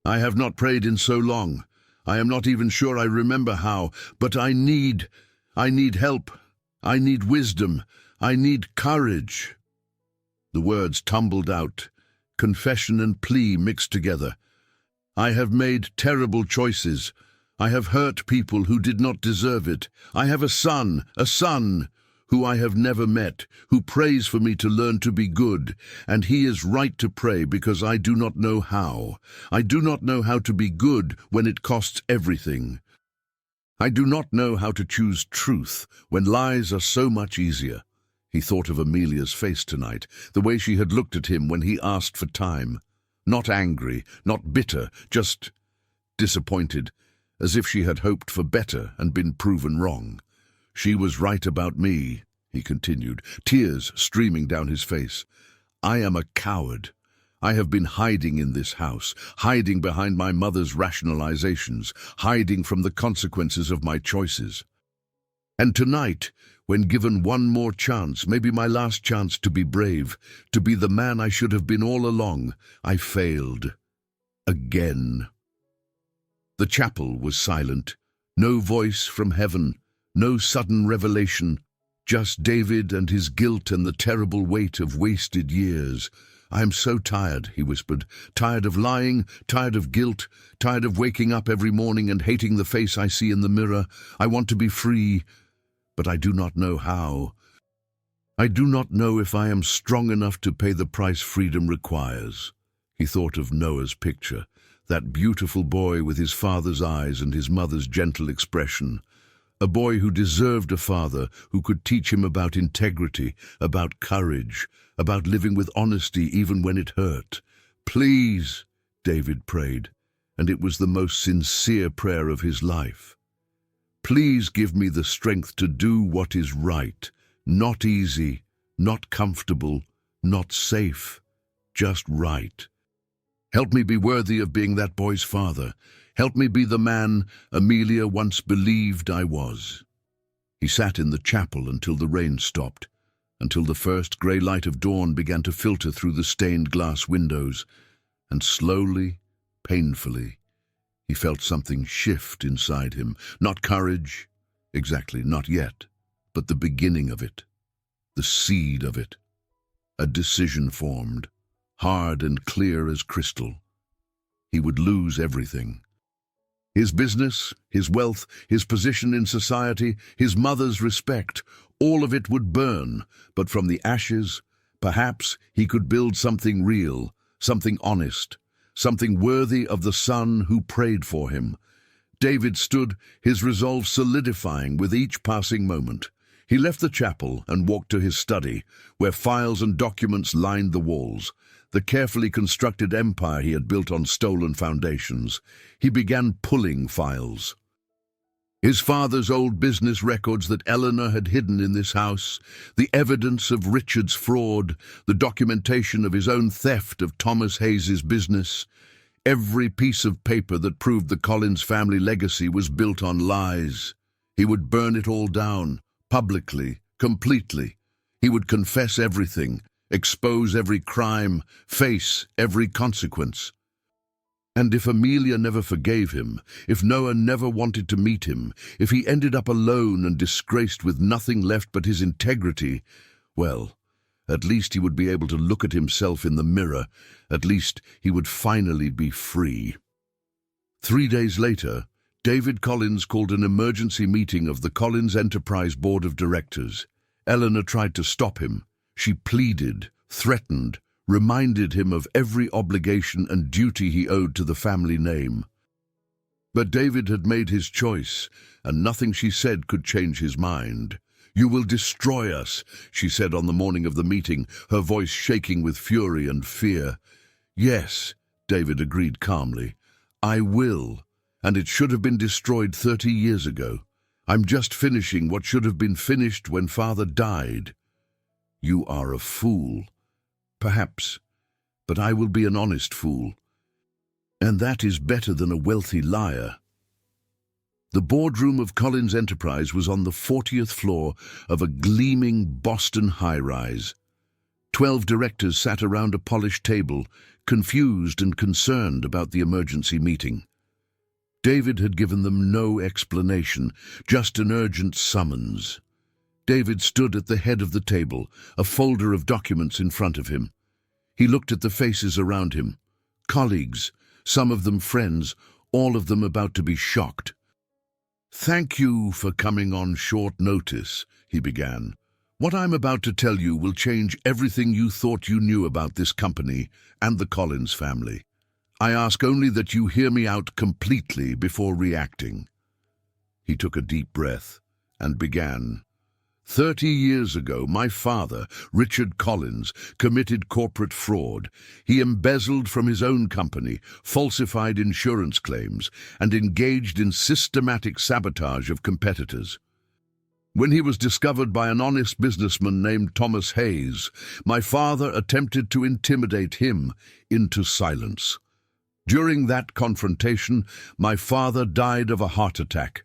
"I have not prayed in so long. I am not even sure I remember how, but I need help. I need wisdom. I need courage." The words tumbled out, confession and plea mixed together. "I have made terrible choices. I have hurt people who did not deserve it. I have a son, who I have never met, who prays for me to learn to be good, and he is right to pray because I do not know how. I do not know how to be good when it costs everything. I do not know how to choose truth when lies are so much easier." He thought of Amelia's face tonight, the way she had looked at him when he asked for time. Not angry, not bitter, just disappointed, as if she had hoped for better and been proven wrong. "She was right about me," he continued, tears streaming down his face. "I am a coward. I have been hiding in this house, hiding behind my mother's rationalizations, hiding from the consequences of my choices. And tonight, when given one more chance, maybe my last chance to be brave, to be the man I should have been all along, I failed. Again." The chapel was silent. No voice from heaven, no sudden revelation, just David and his guilt and the terrible weight of wasted years. "I am so tired," he whispered, "tired of lying, tired of guilt, tired of waking up every morning and hating the face I see in the mirror. I want to be free, but I do not know how. I do not know if I am strong enough to pay the price freedom requires." He thought of Noah's picture, that beautiful boy with his father's eyes and his mother's gentle expression. A boy who deserved a father who could teach him about integrity, about courage, about living with honesty even when it hurt. "Please," David prayed, and it was the most sincere prayer of his life. "Please give me the strength to do what is right, not easy, not comfortable, not safe, just right. Help me be worthy of being that boy's father. Help me be the man Amelia once believed I was." He sat in the chapel until the rain stopped, until the first grey light of dawn began to filter through the stained glass windows, and slowly, painfully, he felt something shift inside him. Not courage, exactly, not yet, but the beginning of it, the seed of it. A decision formed, hard and clear as crystal. He would lose everything. His business, his wealth, his position in society, his mother's respect, all of it would burn, but from the ashes, perhaps he could build something real, something honest, something worthy of the son who prayed for him. David stood, his resolve solidifying with each passing moment. He left the chapel and walked to his study, where files and documents lined the walls, the carefully constructed empire he had built on stolen foundations. He began pulling files. His father's old business records that Eleanor had hidden in this house, the evidence of Richard's fraud, the documentation of his own theft of Thomas Hayes's business. Every piece of paper that proved the Collins family legacy was built on lies. He would burn it all down, publicly, completely. He would confess everything, expose every crime, face every consequence. And if Amelia never forgave him, if Noah never wanted to meet him, if he ended up alone and disgraced with nothing left but his integrity, well, at least he would be able to look at himself in the mirror. At least he would finally be free. 3 days later, David Collins called an emergency meeting of the Collins Enterprise Board of Directors. Eleanor tried to stop him. She pleaded, threatened, reminded him of every obligation and duty he owed to the family name. But David had made his choice, and nothing she said could change his mind. "You will destroy us," she said on the morning of the meeting, her voice shaking with fury and fear. "Yes," David agreed calmly, "I will, and it should have been destroyed 30 years ago. I'm just finishing what should have been finished when Father died." "You are a fool." "Perhaps, but I will be an honest fool. And that is better than a wealthy liar." The boardroom of Collins Enterprise was on the 40th floor of a gleaming Boston high-rise. 12 directors sat around a polished table, confused and concerned about the emergency meeting. David had given them no explanation, just an urgent summons. David stood at the head of the table, a folder of documents in front of him. He looked at the faces around him. Colleagues, some of them friends, all of them about to be shocked. "Thank you for coming on short notice," he began. "What I'm about to tell you will change everything you thought you knew about this company and the Collins family. I ask only that you hear me out completely before reacting." He took a deep breath and began. 30 years ago, my father, Richard Collins, committed corporate fraud. He embezzled from his own company, falsified insurance claims, and engaged in systematic sabotage of competitors. When he was discovered by an honest businessman named Thomas Hayes, my father attempted to intimidate him into silence. During that confrontation, my father died of a heart attack.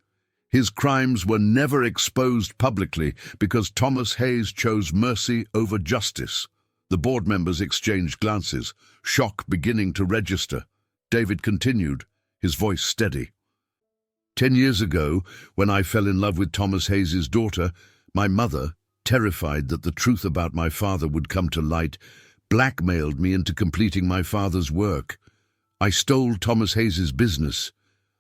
His crimes were never exposed publicly because Thomas Hayes chose mercy over justice. The board members exchanged glances, shock beginning to register. David continued, his voice steady. 10 years ago, when I fell in love with Thomas Hayes's daughter, my mother, terrified that the truth about my father would come to light, blackmailed me into completing my father's work. I stole Thomas Hayes's business.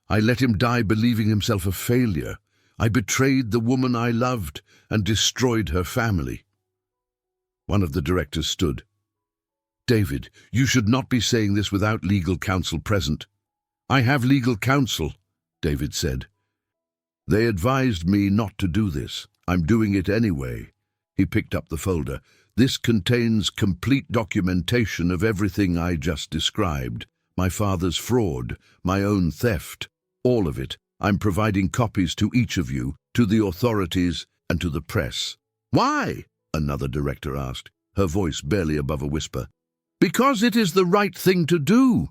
I let him die believing himself a failure. I betrayed the woman I loved and destroyed her family. One of the directors stood. "David, you should not be saying this without legal counsel present." "I have legal counsel," David said. "They advised me not to do this. I'm doing it anyway." He picked up the folder. "This contains complete documentation of everything I just described. My father's fraud, my own theft. All of it. I'm providing copies to each of you, to the authorities, and to the press." "Why?" another director asked, her voice barely above a whisper. "Because it is the right thing to do."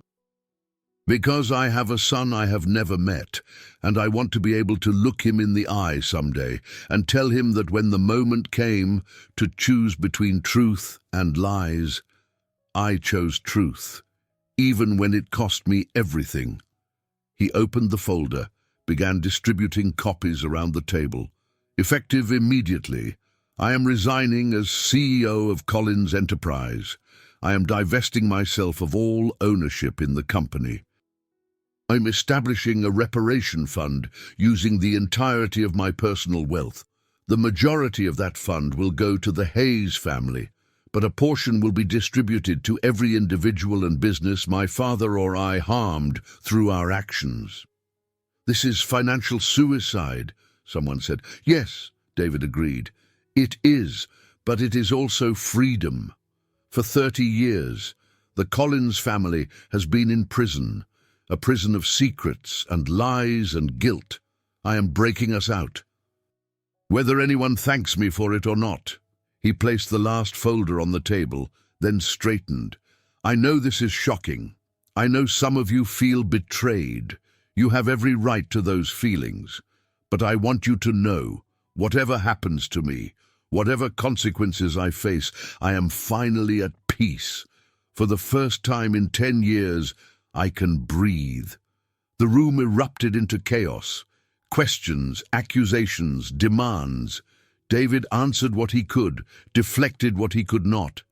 "Because I have a son I have never met, and I want to be able to look him in the eye someday and tell him that when the moment came to choose between truth and lies, I chose truth, even when it cost me everything." He opened the folder, began distributing copies around the table. "Effective immediately. I am resigning as CEO of Collins Enterprise. I am divesting myself of all ownership in the company. I'm establishing a reparation fund using the entirety of my personal wealth. The majority of that fund will go to the Hayes family, but a portion will be distributed to every individual and business my father or I harmed through our actions." "This is financial suicide," someone said. "Yes," David agreed. "It is, but it is also freedom. For 30 years, the Collins family has been in prison, a prison of secrets and lies and guilt. I am breaking us out. Whether anyone thanks me for it or not." He placed the last folder on the table, then straightened. "I know this is shocking. I know some of you feel betrayed. You have every right to those feelings. But I want you to know, whatever happens to me, whatever consequences I face, I am finally at peace. For the first time in 10 years, I can breathe." The room erupted into chaos. Questions, accusations, demands. David answered what he could, deflected what he could not.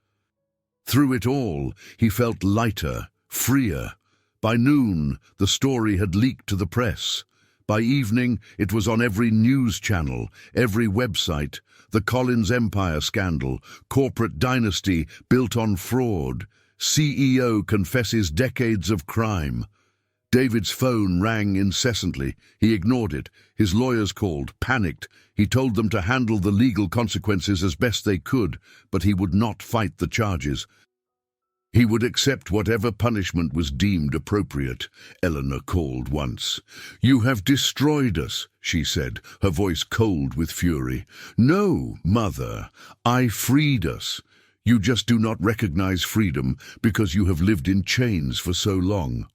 Through it all, he felt lighter, freer. By noon, the story had leaked to the press. By evening, it was on every news channel, every website. The Collins Empire scandal, corporate dynasty built on fraud. CEO confesses decades of crime. David's phone rang incessantly. He ignored it. His lawyers called, panicked. He told them to handle the legal consequences as best they could, but he would not fight the charges. He would accept whatever punishment was deemed appropriate. Eleanor called once. "You have destroyed us," she said, her voice cold with fury. "No, Mother, I freed us. You just do not recognize freedom because you have lived in chains for so long."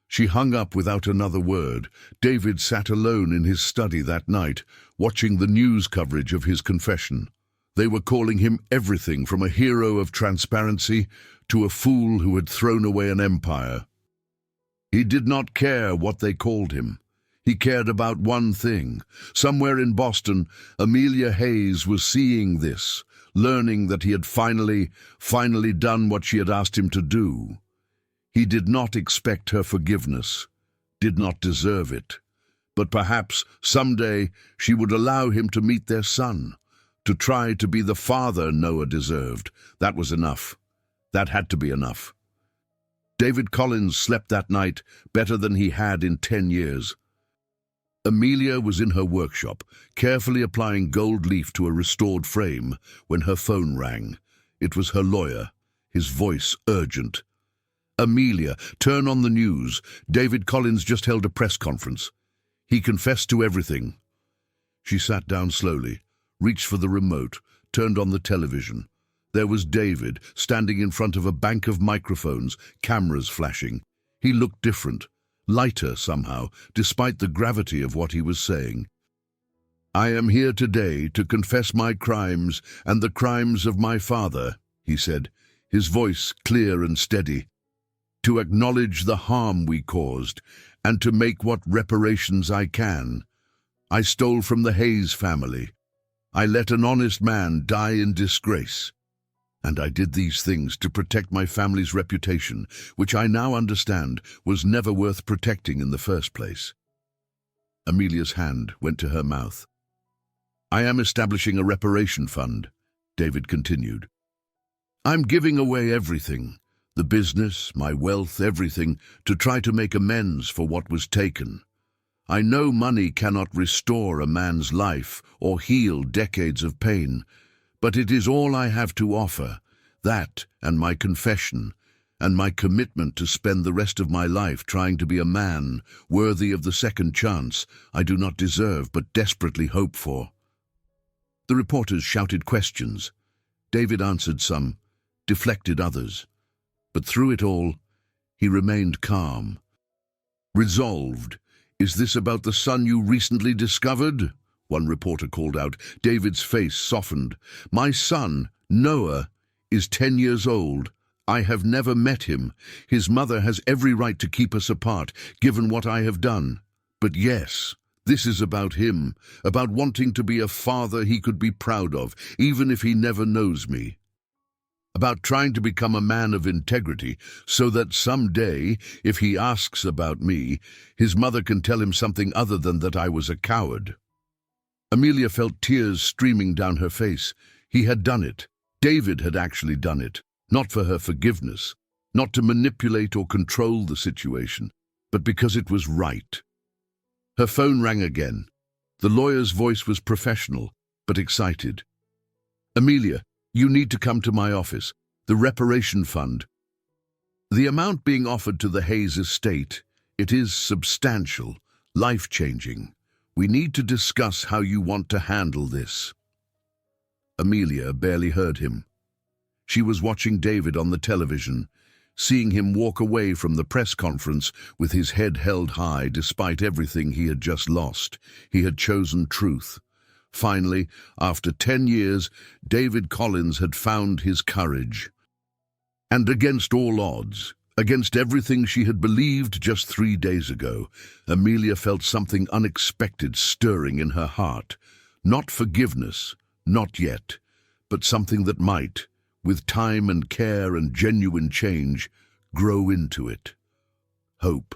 She hung up without another word. David sat alone in his study that night, watching the news coverage of his confession. They were calling him everything from a hero of transparency to a fool who had thrown away an empire. He did not care what they called him. He cared about one thing. Somewhere in Boston, Amelia Hayes was seeing this, learning that he had finally done what she had asked him to do. He did not expect her forgiveness, did not deserve it. But perhaps someday she would allow him to meet their son, to try to be the father Noah deserved. That was enough. That had to be enough. David Collins slept that night better than he had in 10 years. Amelia was in her workshop, carefully applying gold leaf to a restored frame, when her phone rang. It was her lawyer, his voice urgent. "Amelia, turn on the news. David Collins just held a press conference. He confessed to everything." She sat down slowly, reached for the remote, turned on the television. There was David, standing in front of a bank of microphones, cameras flashing. He looked different, lighter somehow, despite the gravity of what he was saying. "I am here today to confess my crimes and the crimes of my father," he said, his voice clear and steady. "To acknowledge the harm we caused, and to make what reparations I can. I stole from the Hayes family. I let an honest man die in disgrace. And I did these things to protect my family's reputation, which I now understand was never worth protecting in the first place." Amelia's hand went to her mouth. "I am establishing a reparation fund," David continued. "I'm giving away everything. The business, my wealth, everything, to try to make amends for what was taken. I know money cannot restore a man's life or heal decades of pain, but it is all I have to offer, that and my confession, and my commitment to spend the rest of my life trying to be a man worthy of the second chance I do not deserve but desperately hope for." The reporters shouted questions. David answered some, deflected others. But through it all, he remained calm. "Resolved. Is this about the son you recently discovered?" one reporter called out. David's face softened. "My son, Noah, is 10 years old. I have never met him. His mother has every right to keep us apart, given what I have done. But yes, this is about him, about wanting to be a father he could be proud of, even if he never knows me. About trying to become a man of integrity, so that someday, if he asks about me, his mother can tell him something other than that I was a coward." Amelia felt tears streaming down her face. He had done it. David had actually done it, not for her forgiveness, not to manipulate or control the situation, but because it was right. Her phone rang again. The lawyer's voice was professional, but excited. "Amelia, you need to come to my office. The reparation fund. The amount being offered to the Hayes estate, it is substantial, life-changing. We need to discuss how you want to handle this." Amelia barely heard him. She was watching David on the television, seeing him walk away from the press conference with his head held high despite everything he had just lost. He had chosen truth. Finally, after 10 years, David Collins had found his courage. And against all odds, against everything she had believed just 3 days ago, Amelia felt something unexpected stirring in her heart. Not forgiveness, not yet, but something that might, with time and care and genuine change, grow into it. Hope.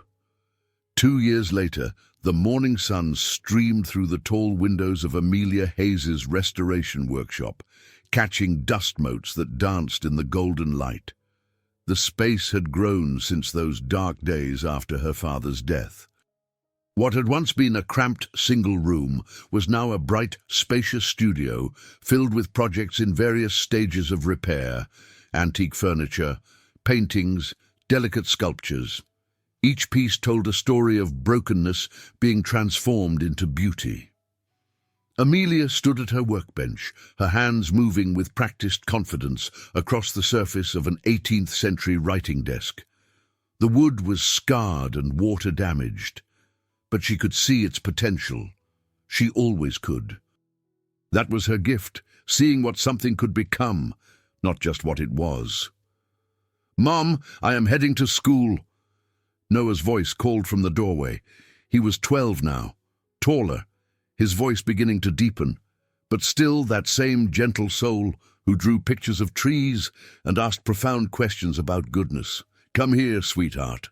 2 years later, the morning sun streamed through the tall windows of Amelia Hayes's restoration workshop, catching dust motes that danced in the golden light. The space had grown since those dark days after her father's death. What had once been a cramped single room was now a bright, spacious studio filled with projects in various stages of repair: antique furniture, paintings, delicate sculptures. Each piece told a story of brokenness being transformed into beauty. Amelia stood at her workbench, her hands moving with practiced confidence across the surface of an 18th-century writing desk. The wood was scarred and water-damaged, but she could see its potential. She always could. That was her gift, seeing what something could become, not just what it was. "Mom, I am heading to school." Noah's voice called from the doorway. He was 12 now, taller, his voice beginning to deepen, but still that same gentle soul who drew pictures of trees and asked profound questions about goodness. "Come here, sweetheart.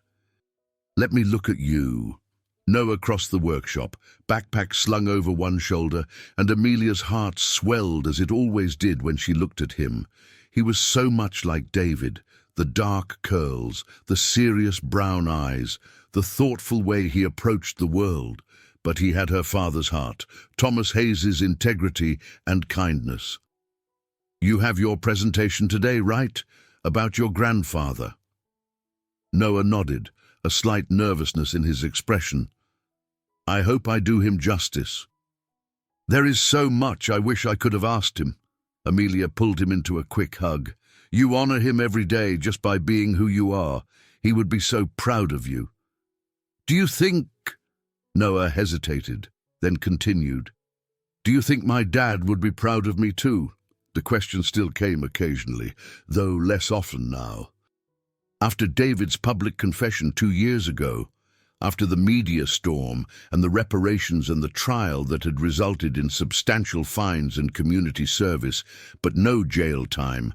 Let me look at you." Noah crossed the workshop, backpack slung over one shoulder, and Amelia's heart swelled as it always did when she looked at him. He was so much like David, the dark curls, the serious brown eyes, the thoughtful way he approached the world. But he had her father's heart, Thomas Hayes's integrity and kindness. "You have your presentation today, right? About your grandfather?" Noah nodded, a slight nervousness in his expression. "I hope I do him justice." "There is so much I wish I could have asked him." Amelia pulled him into a quick hug. "You honor him every day just by being who you are. He would be so proud of you." "Do you think—" Noah hesitated, then continued. "Do you think my dad would be proud of me too?" The question still came occasionally, though less often now. After David's public confession 2 years ago, after the media storm and the reparations and the trial that had resulted in substantial fines and community service, but no jail time,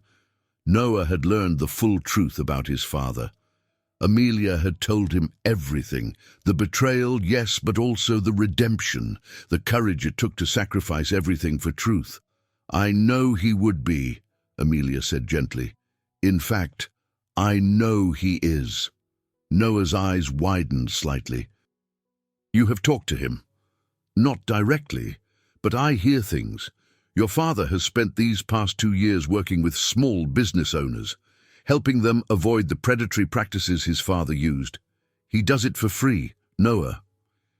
Noah had learned the full truth about his father. Amelia had told him everything, the betrayal, yes, but also the redemption, the courage it took to sacrifice everything for truth. "I know he would be," Amelia said gently. "In fact, I know he is." Noah's eyes widened slightly. "You have talked to him?" "Not directly, but I hear things. Your father has spent these past 2 years working with small business owners, helping them avoid the predatory practices his father used. He does it for free, Noah.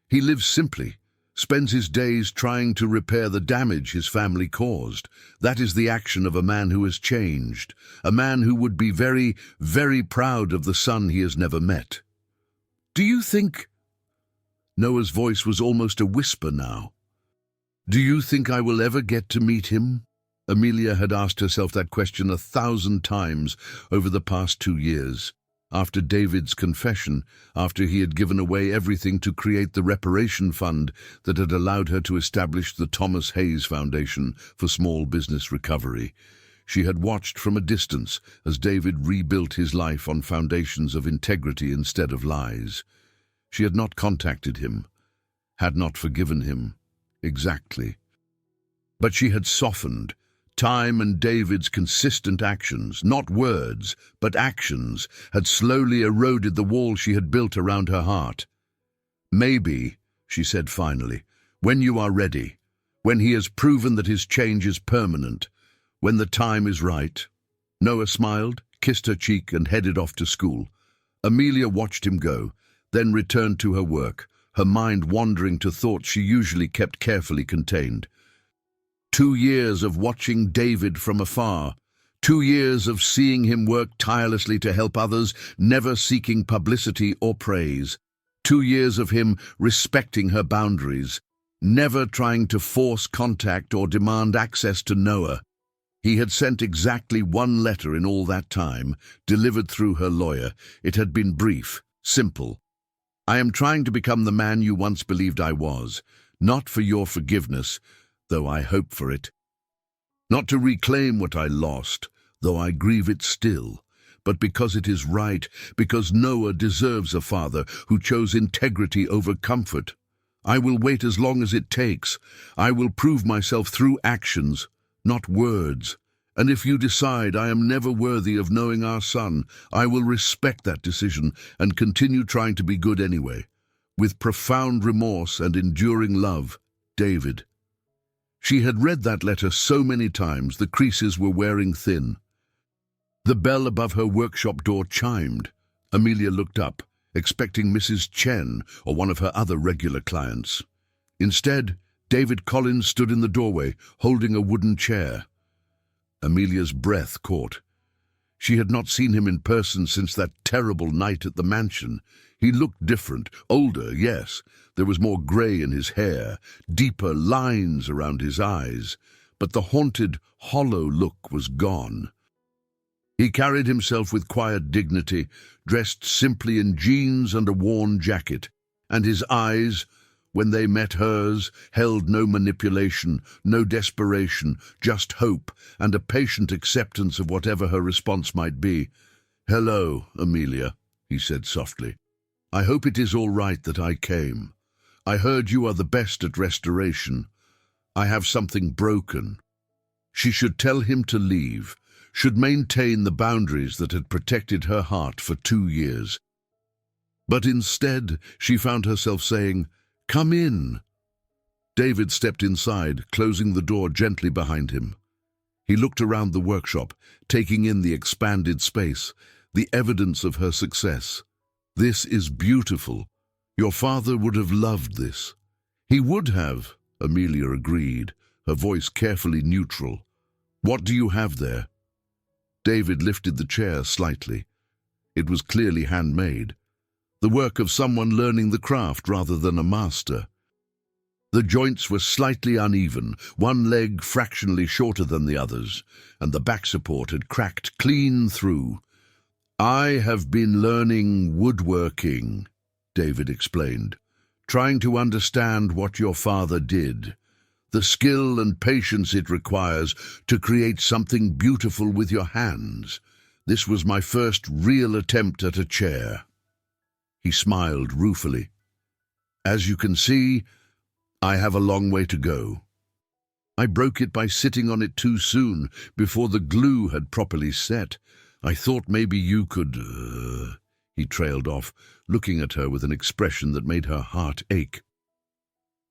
He lives simply, spends his days trying to repair the damage his family caused. That is the action of a man who has changed, a man who would be very, very proud of the son he has never met." "Do you think—" Noah's voice was almost a whisper now. "Do you think I will ever get to meet him?" Amelia had asked herself that question 1,000 times over the past 2 years. After David's confession, after he had given away everything to create the reparation fund that had allowed her to establish the Thomas Hayes Foundation for Small Business Recovery, she had watched from a distance as David rebuilt his life on foundations of integrity instead of lies. She had not contacted him, had not forgiven him, exactly. But she had softened. Time and David's consistent actions, not words, but actions, had slowly eroded the wall she had built around her heart. "Maybe," she said finally, "when you are ready, when he has proven that his change is permanent, when the time is right." Noah smiled, kissed her cheek, and headed off to school. Amelia watched him go, then returned to her work, her mind wandering to thoughts she usually kept carefully contained. 2 years of watching David from afar. 2 years of seeing him work tirelessly to help others, never seeking publicity or praise. 2 years of him respecting her boundaries, never trying to force contact or demand access to Noah. He had sent exactly 1 letter in all that time, delivered through her lawyer. It had been brief, simple. I am trying to become the man you once believed I was, not for your forgiveness, though I hope for it. Not to reclaim what I lost, though I grieve it still, but because it is right, because Noah deserves a father who chose integrity over comfort. I will wait as long as it takes. I will prove myself through actions, not words. And if you decide I am never worthy of knowing our son, I will respect that decision and continue trying to be good anyway. With profound remorse and enduring love, David. She had read that letter so many times the creases were wearing thin. The bell above her workshop door chimed. Amelia looked up, expecting Mrs. Chen or one of her other regular clients. Instead, David Collins stood in the doorway, holding a wooden chair. Amelia's breath caught. She had not seen him in person since that terrible night at the mansion. He looked different, older, yes. There was more grey in his hair, deeper lines around his eyes, but the haunted, hollow look was gone. He carried himself with quiet dignity, dressed simply in jeans and a worn jacket, and his eyes, when they met hers, held no manipulation, no desperation, just hope and a patient acceptance of whatever her response might be. "Hello, Amelia," he said softly. "I hope it is all right that I came. I heard you are the best at restoration. I have something broken." She should tell him to leave, should maintain the boundaries that had protected her heart for 2 years. But instead, she found herself saying, "Come in." David stepped inside, closing the door gently behind him. He looked around the workshop, taking in the expanded space, the evidence of her success. "This is beautiful. Your father would have loved this." "He would have," Amelia agreed, her voice carefully neutral. "What do you have there?" David lifted the chair slightly. It was clearly handmade, the work of someone learning the craft rather than a master. The joints were slightly uneven, one leg fractionally shorter than the others, and the back support had cracked clean through. "I have been learning woodworking," David explained, "trying to understand what your father did. The skill and patience it requires to create something beautiful with your hands. This was my first real attempt at a chair." He smiled ruefully. "As you can see, I have a long way to go. I broke it by sitting on it too soon, before the glue had properly set. I thought maybe you could—" He trailed off, looking at her with an expression that made her heart ache.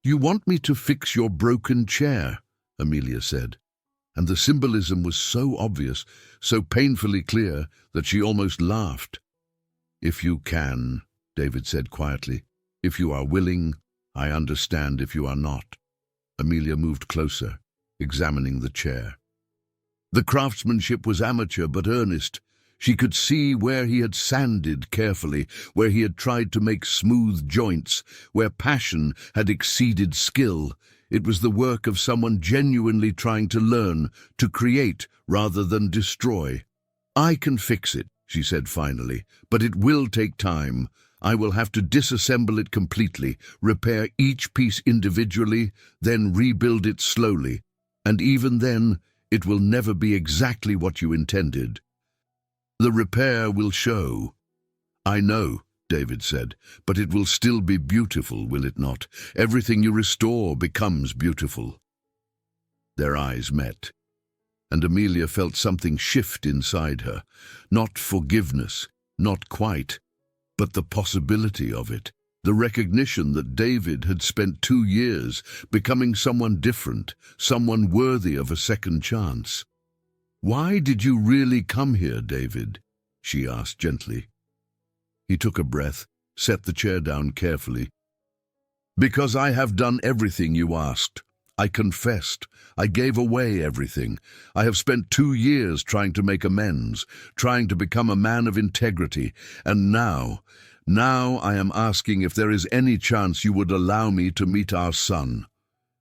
"You want me to fix your broken chair," Amelia said, and the symbolism was so obvious, so painfully clear, that she almost laughed. "If you can," David said quietly. "If you are willing, I understand if you are not." Amelia moved closer, examining the chair. The craftsmanship was amateur but earnest. She could see where he had sanded carefully, where he had tried to make smooth joints, where passion had exceeded skill. It was the work of someone genuinely trying to learn, to create rather than destroy. "I can fix it," she said finally, "but it will take time. I will have to disassemble it completely, repair each piece individually, then rebuild it slowly. And even then, it will never be exactly what you intended. The repair will show." "I know," David said, "but it will still be beautiful, will it not? Everything you restore becomes beautiful." Their eyes met, and Amelia felt something shift inside her. Not forgiveness, not quite, but the possibility of it. The recognition that David had spent 2 years becoming someone different, someone worthy of a second chance. "Why did you really come here, David?" she asked gently. He took a breath, set the chair down carefully. Because I have done everything you asked. I confessed. I gave away everything. I have spent 2 years trying to make amends, trying to become a man of integrity, and now I am asking if there is any chance you would allow me to meet our son.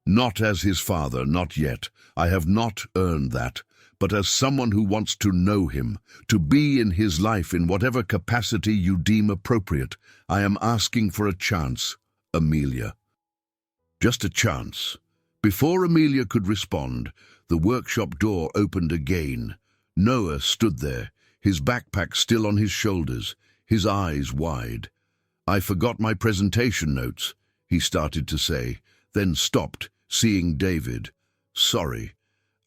Not as his father, not yet. I have not earned that, but as someone who wants to know him, to be in his life in whatever capacity you deem appropriate. I am asking for a chance, Amelia. Just a chance. Before Amelia could respond, the workshop door opened again. Noah stood there, his backpack still on his shoulders, his eyes wide. "I forgot my presentation notes," he started to say, then stopped, seeing David. "Sorry,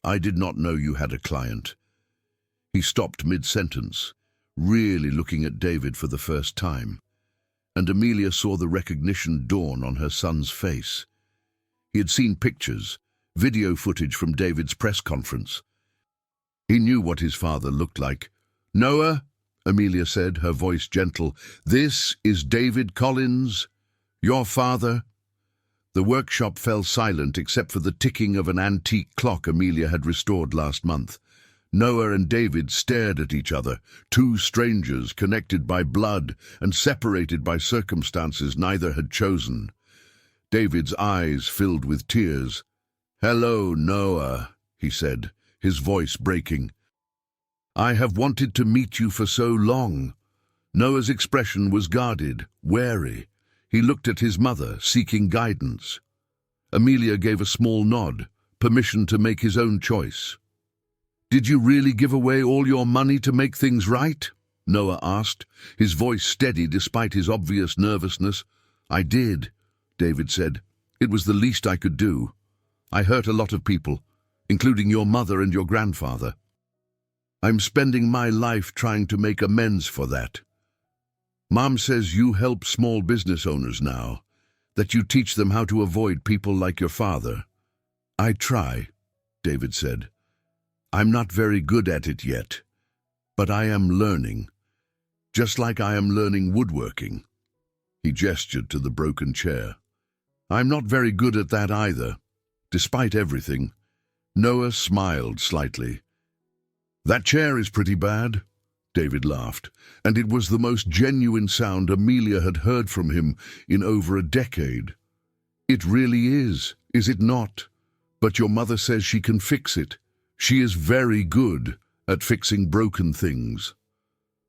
I did not know you had a client." He stopped mid-sentence, really looking at David for the first time, and Amelia saw the recognition dawn on her son's face. He had seen pictures, video footage from David's press conference. He knew what his father looked like. "Noah," Amelia said, her voice gentle, "this is David Collins, your father." The workshop fell silent except for the ticking of an antique clock Amelia had restored last month. Noah and David stared at each other, two strangers connected by blood and separated by circumstances neither had chosen. David's eyes filled with tears. "Hello, Noah," he said, his voice breaking. "I have wanted to meet you for so long." Noah's expression was guarded, wary. He looked at his mother, seeking guidance. Amelia gave a small nod, permission to make his own choice. "Did you really give away all your money to make things right?" Noah asked, his voice steady despite his obvious nervousness. "I did," David said. "It was the least I could do. I hurt a lot of people, including your mother and your grandfather. I'm spending my life trying to make amends for that. Mom says you help small business owners now, that you teach them how to avoid people like your father." "I try," David said. "I'm not very good at it yet, but I am learning, just like I am learning woodworking." He gestured to the broken chair. "I'm not very good at that either, despite everything." Noah smiled slightly. "That chair is pretty bad," David laughed, and it was the most genuine sound Amelia had heard from him in over a decade. "It really is it not? But your mother says she can fix it. She is very good at fixing broken things."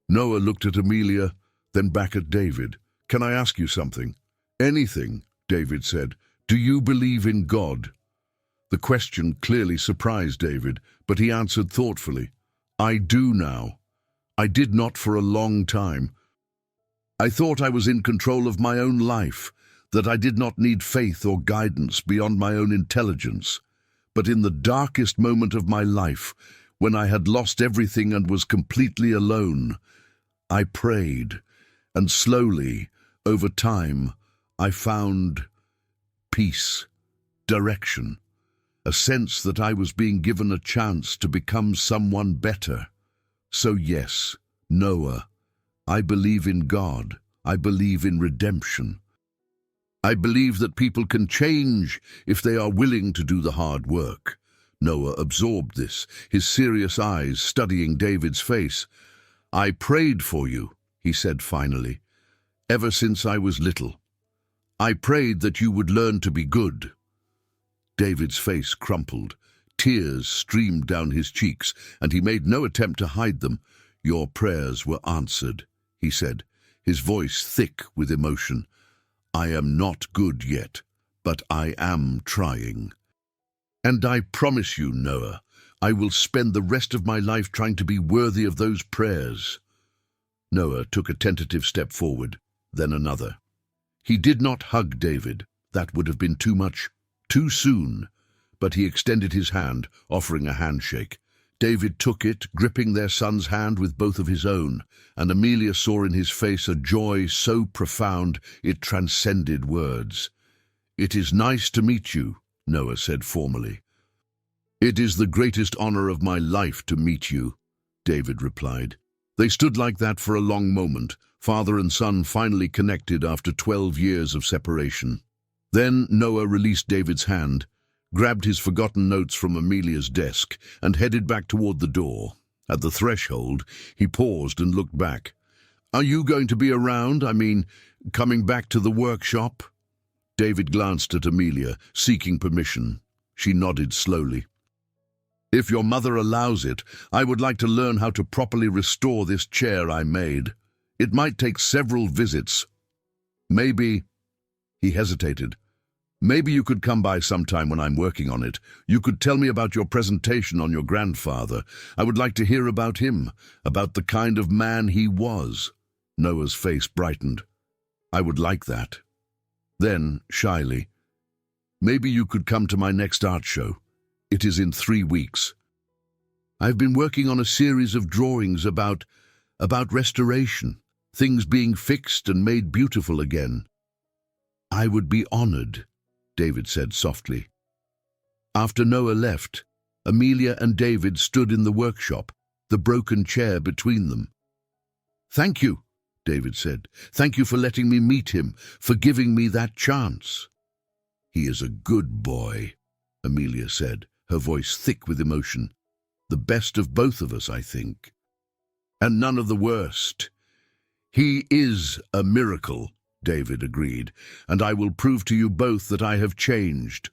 Noah looked at Amelia, then back at David. "Can I ask you something?" "Anything," David said. "Do you believe in God?" The question clearly surprised David, but he answered thoughtfully. "I do now. I did not for a long time. I thought I was in control of my own life, that I did not need faith or guidance beyond my own intelligence. But in the darkest moment of my life, when I had lost everything and was completely alone, I prayed, and slowly, over time, I found peace, direction, a sense that I was being given a chance to become someone better. So yes, Noah, I believe in God. I believe in redemption. I believe that people can change if they are willing to do the hard work." Noah absorbed this, his serious eyes studying David's face. "I prayed for you," he said finally, "ever since I was little. I prayed that you would learn to be good." David's face crumpled. Tears streamed down his cheeks, and he made no attempt to hide them. "Your prayers were answered," he said, his voice thick with emotion. "I am not good yet, but I am trying. And I promise you, Noah, I will spend the rest of my life trying to be worthy of those prayers." Noah took a tentative step forward, then another. He did not hug David. That would have been too much, too soon. But he extended his hand, offering a handshake. David took it, gripping their son's hand with both of his own, and Amelia saw in his face a joy so profound it transcended words. "It is nice to meet you," Noah said formally. "It is the greatest honor of my life to meet you," David replied. They stood like that for a long moment, father and son finally connected after 12 years of separation. Then Noah released David's hand, grabbed his forgotten notes from Amelia's desk, and headed back toward the door. At the threshold, he paused and looked back. "Are you going to be around? Coming back to the workshop?" David glanced at Amelia, seeking permission. She nodded slowly. "If your mother allows it, I would like to learn how to properly restore this chair I made. It might take several visits. Maybe—" He hesitated. "Maybe you could come by sometime when I'm working on it. You could tell me about your presentation on your grandfather. I would like to hear about him, about the kind of man he was." Noah's face brightened. "I would like that." Then, shyly, "Maybe you could come to my next art show. It is in 3 weeks. I've been working on a series of drawings about restoration, things being fixed and made beautiful again." "I would be honored," David said softly. After Noah left, Amelia and David stood in the workshop, the broken chair between them. "Thank you," David said. "Thank you for letting me meet him, for giving me that chance." "He is a good boy," Amelia said, her voice thick with emotion. "The best of both of us, I think. And none of the worst." "He is a miracle," David agreed, "and I will prove to you both that I have changed,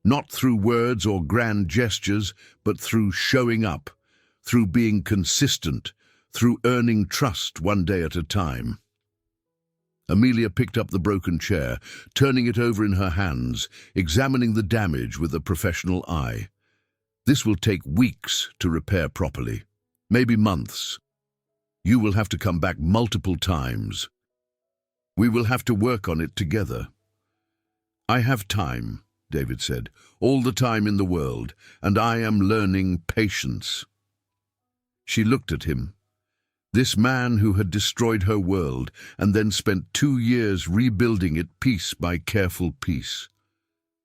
not through words or grand gestures, but through showing up, through being consistent, through earning trust one day at a time." Amelia picked up the broken chair, turning it over in her hands, examining the damage with a professional eye. "This will take weeks to repair properly, maybe months. You will have to come back multiple times. We will have to work on it together." "I have time," David said, "all the time in the world, and I am learning patience." She looked at him. This man who had destroyed her world and then spent 2 years rebuilding it piece by careful piece.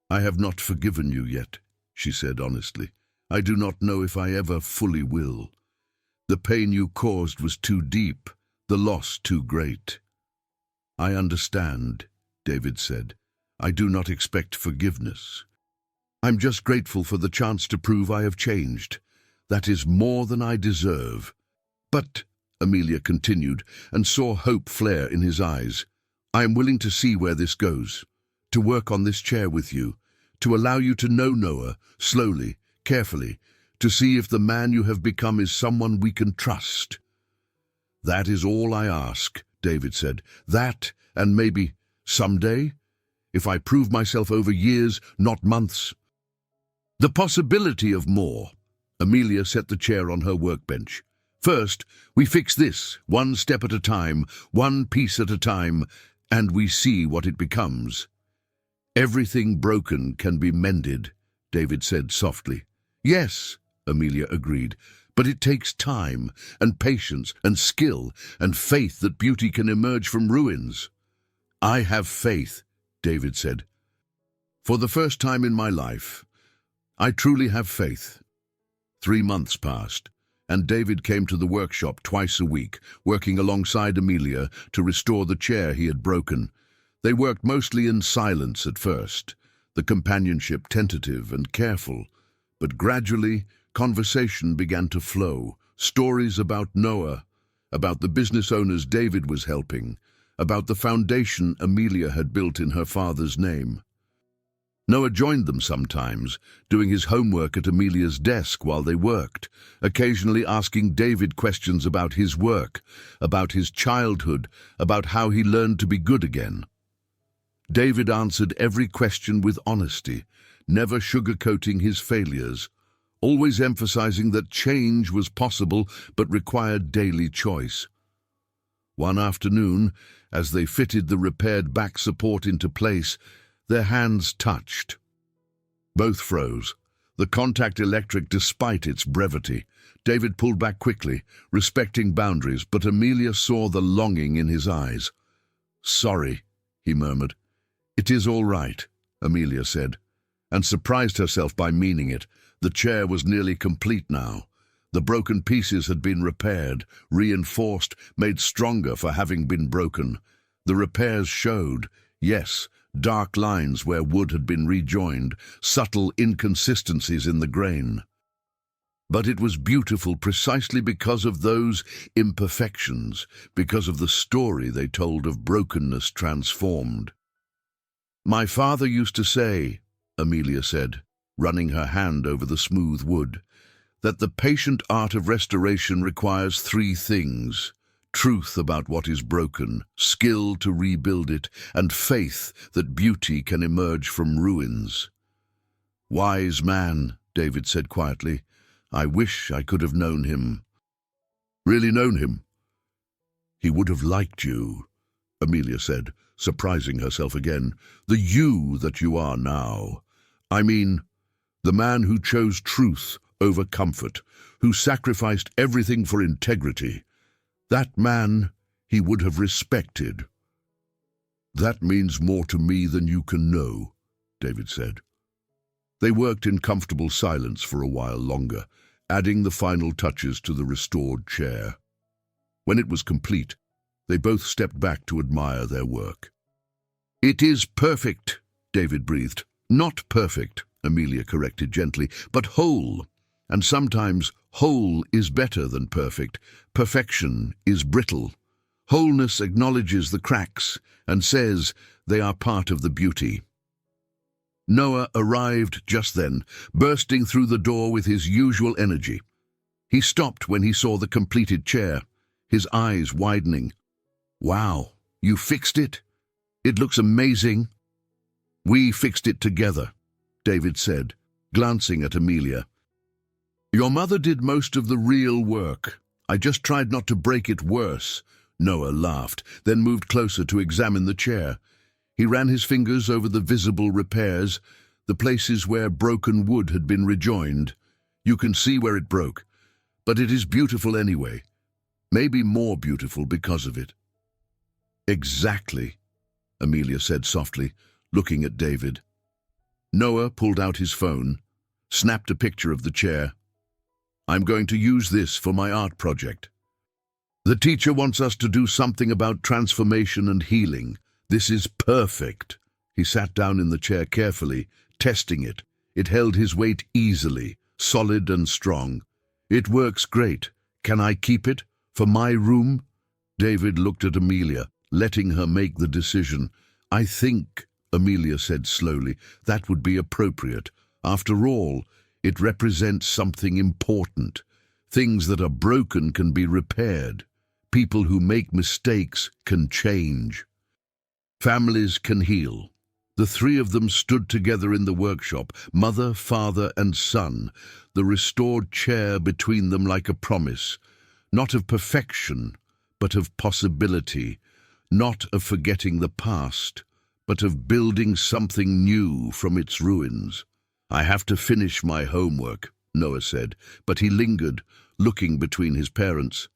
"I have not forgiven you yet," she said honestly. "I do not know if I ever fully will. The pain you caused was too deep, the loss too great." "I understand," David said. "I do not expect forgiveness. I'm just grateful for the chance to prove I have changed. That is more than I deserve." "But," Amelia continued, and saw hope flare in his eyes, "I am willing to see where this goes, to work on this chair with you, to allow you to know Noah, slowly, carefully, to see if the man you have become is someone we can trust." "That is all I ask," David said. "That, and maybe someday, if I prove myself over years, not months." "The possibility of more." Amelia set the chair on her workbench. "First, we fix this, one step at a time, one piece at a time, and we see what it becomes." "Everything broken can be mended," David said softly. "Yes," Amelia agreed, "but it takes time, and patience, and skill, and faith that beauty can emerge from ruins." "I have faith," David said. "For the first time in my life, I truly have faith." 3 months passed, and David came to the workshop twice a week, working alongside Amelia to restore the chair he had broken. They worked mostly in silence at first, the companionship tentative and careful, but gradually conversation began to flow, stories about Noah, about the business owners David was helping, about the foundation Amelia had built in her father's name. Noah joined them sometimes, doing his homework at Amelia's desk while they worked, occasionally asking David questions about his work, about his childhood, about how he learned to be good again. David answered every question with honesty, never sugarcoating his failures, always emphasizing that change was possible but required daily choice. One afternoon, as they fitted the repaired back support into place, their hands touched. Both froze, the contact electric despite its brevity. David pulled back quickly, respecting boundaries, but Amelia saw the longing in his eyes. "Sorry," he murmured. "It is all right," Amelia said, and surprised herself by meaning it. The chair was nearly complete now. The broken pieces had been repaired, reinforced, made stronger for having been broken. The repairs showed, yes, dark lines where wood had been rejoined, subtle inconsistencies in the grain. But it was beautiful precisely because of those imperfections, because of the story they told of brokenness transformed. "My father used to say," Amelia said, running her hand over the smooth wood, "that the patient art of restoration requires three things: truth about what is broken, skill to rebuild it, and faith that beauty can emerge from ruins." "Wise man," David said quietly. "I wish I could have known him." "Really known him?" "He would have liked you," Amelia said, surprising herself again. "The you that you are now. I mean, the man who chose truth over comfort, who sacrificed everything for integrity. That man he would have respected." "That means more to me than you can know," David said. They worked in comfortable silence for a while longer, adding the final touches to the restored chair. When it was complete, they both stepped back to admire their work. "It is perfect," David breathed. "Not perfect," Amelia corrected gently, "but whole. And sometimes whole is better than perfect. Perfection is brittle. Wholeness acknowledges the cracks and says they are part of the beauty." Noah arrived just then, bursting through the door with his usual energy. He stopped when he saw the completed chair, his eyes widening. "Wow, you fixed it? It looks amazing." "We fixed it together," David said, glancing at Amelia. "Your mother did most of the real work. I just tried not to break it worse." Noah laughed, then moved closer to examine the chair. He ran his fingers over the visible repairs, the places where broken wood had been rejoined. "You can see where it broke, but it is beautiful anyway. Maybe more beautiful because of it." "Exactly," Amelia said softly, looking at David. Noah pulled out his phone, snapped a picture of the chair. "I'm going to use this for my art project. The teacher wants us to do something about transformation and healing. This is perfect." He sat down in the chair carefully, testing it. It held his weight easily, solid and strong. "It works great. Can I keep it? For my room?" David looked at Amelia, letting her make the decision. "I think," Amelia said slowly, "that would be appropriate. After all, it represents something important. Things that are broken can be repaired. People who make mistakes can change. Families can heal." The three of them stood together in the workshop, mother, father, and son, the restored chair between them like a promise, not of perfection, but of possibility, not of forgetting the past, but of building something new from its ruins. "I have to finish my homework," Noah said, but he lingered, looking between his parents.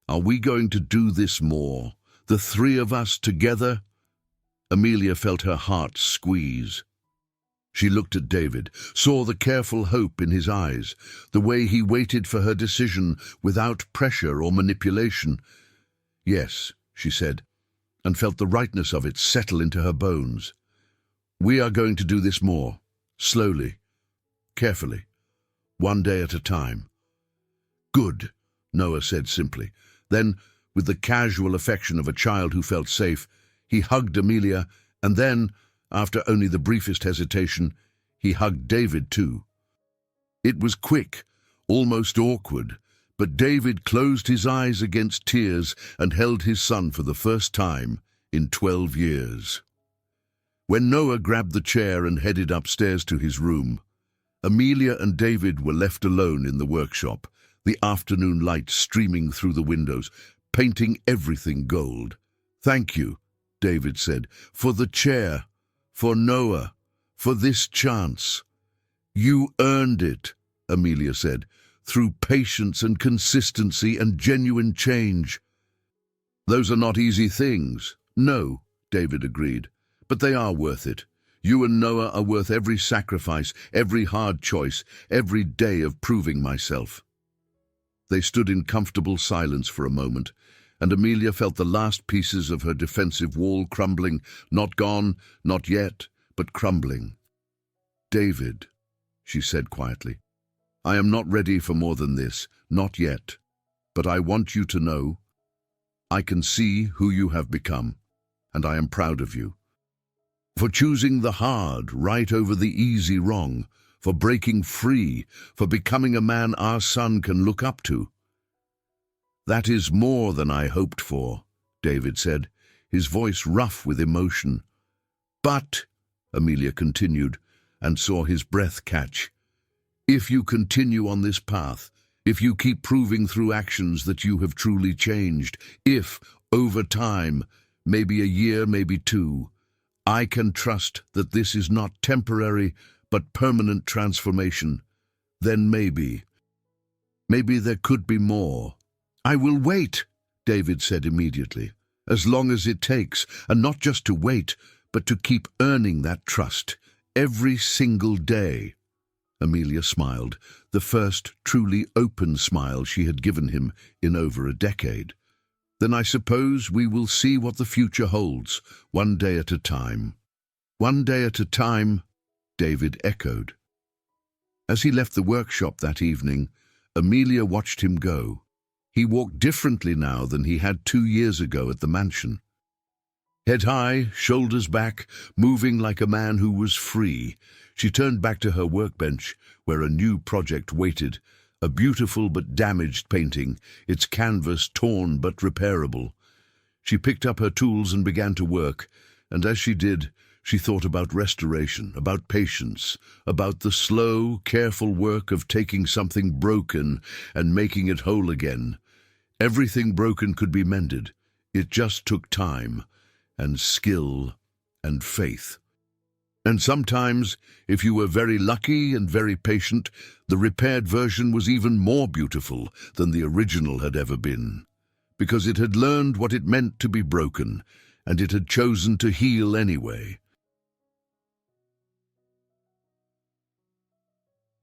"Are we going to do this more, the three of us together?" Amelia felt her heart squeeze. She looked at David, saw the careful hope in his eyes, the way he waited for her decision without pressure or manipulation. "Yes," she said, and felt the rightness of it settle into her bones. "We are going to do this more, slowly, carefully, one day at a time." "Good," Noah said simply. Then, with the casual affection of a child who felt safe, he hugged Amelia, and then, after only the briefest hesitation, he hugged David too. It was quick, almost awkward, but David closed his eyes against tears and held his son for the first time in 12 years. When Noah grabbed the chair and headed upstairs to his room, Amelia and David were left alone in the workshop, the afternoon light streaming through the windows, painting everything gold. "Thank you," David said, "for the chair, for Noah, for this chance." "You earned it," Amelia said, "through patience and consistency and genuine change." "Those are not easy things." "No," David agreed, "but they are worth it. You and Noah are worth every sacrifice, every hard choice, every day of proving myself." They stood in comfortable silence for a moment, and Amelia felt the last pieces of her defensive wall crumbling, not gone, not yet, but crumbling. "David," she said quietly, "I am not ready for more than this, not yet. But I want you to know, I can see who you have become, and I am proud of you. For choosing the hard right over the easy wrong, for breaking free, for becoming a man our son can look up to." "That is more than I hoped for," David said, his voice rough with emotion. "But," Amelia continued, and saw his breath catch, "if you continue on this path, if you keep proving through actions that you have truly changed, if, over time, maybe a year, maybe two, I can trust that this is not temporary but permanent transformation, then maybe there could be more." "I will wait," David said immediately, "as long as it takes, and not just to wait, but to keep earning that trust, every single day." Amelia smiled, the first truly open smile she had given him in over a decade. "Then I suppose we will see what the future holds, one day at a time." "One day at a time," David echoed. As he left the workshop that evening, Amelia watched him go. He walked differently now than he had 2 years ago at the mansion. Head high, shoulders back, moving like a man who was free, she turned back to her workbench, where a new project waited, a beautiful but damaged painting, its canvas torn but repairable. She picked up her tools and began to work, and as she did, she thought about restoration, about patience, about the slow, careful work of taking something broken and making it whole again. Everything broken could be mended. It just took time, and skill, and faith. And sometimes, if you were very lucky and very patient, the repaired version was even more beautiful than the original had ever been, because it had learned what it meant to be broken, and it had chosen to heal anyway.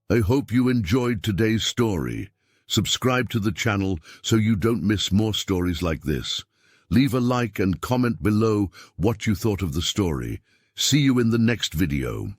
I hope you enjoyed today's story. Subscribe to the channel so you don't miss more stories like this. Leave a like and comment below what you thought of the story. See you in the next video.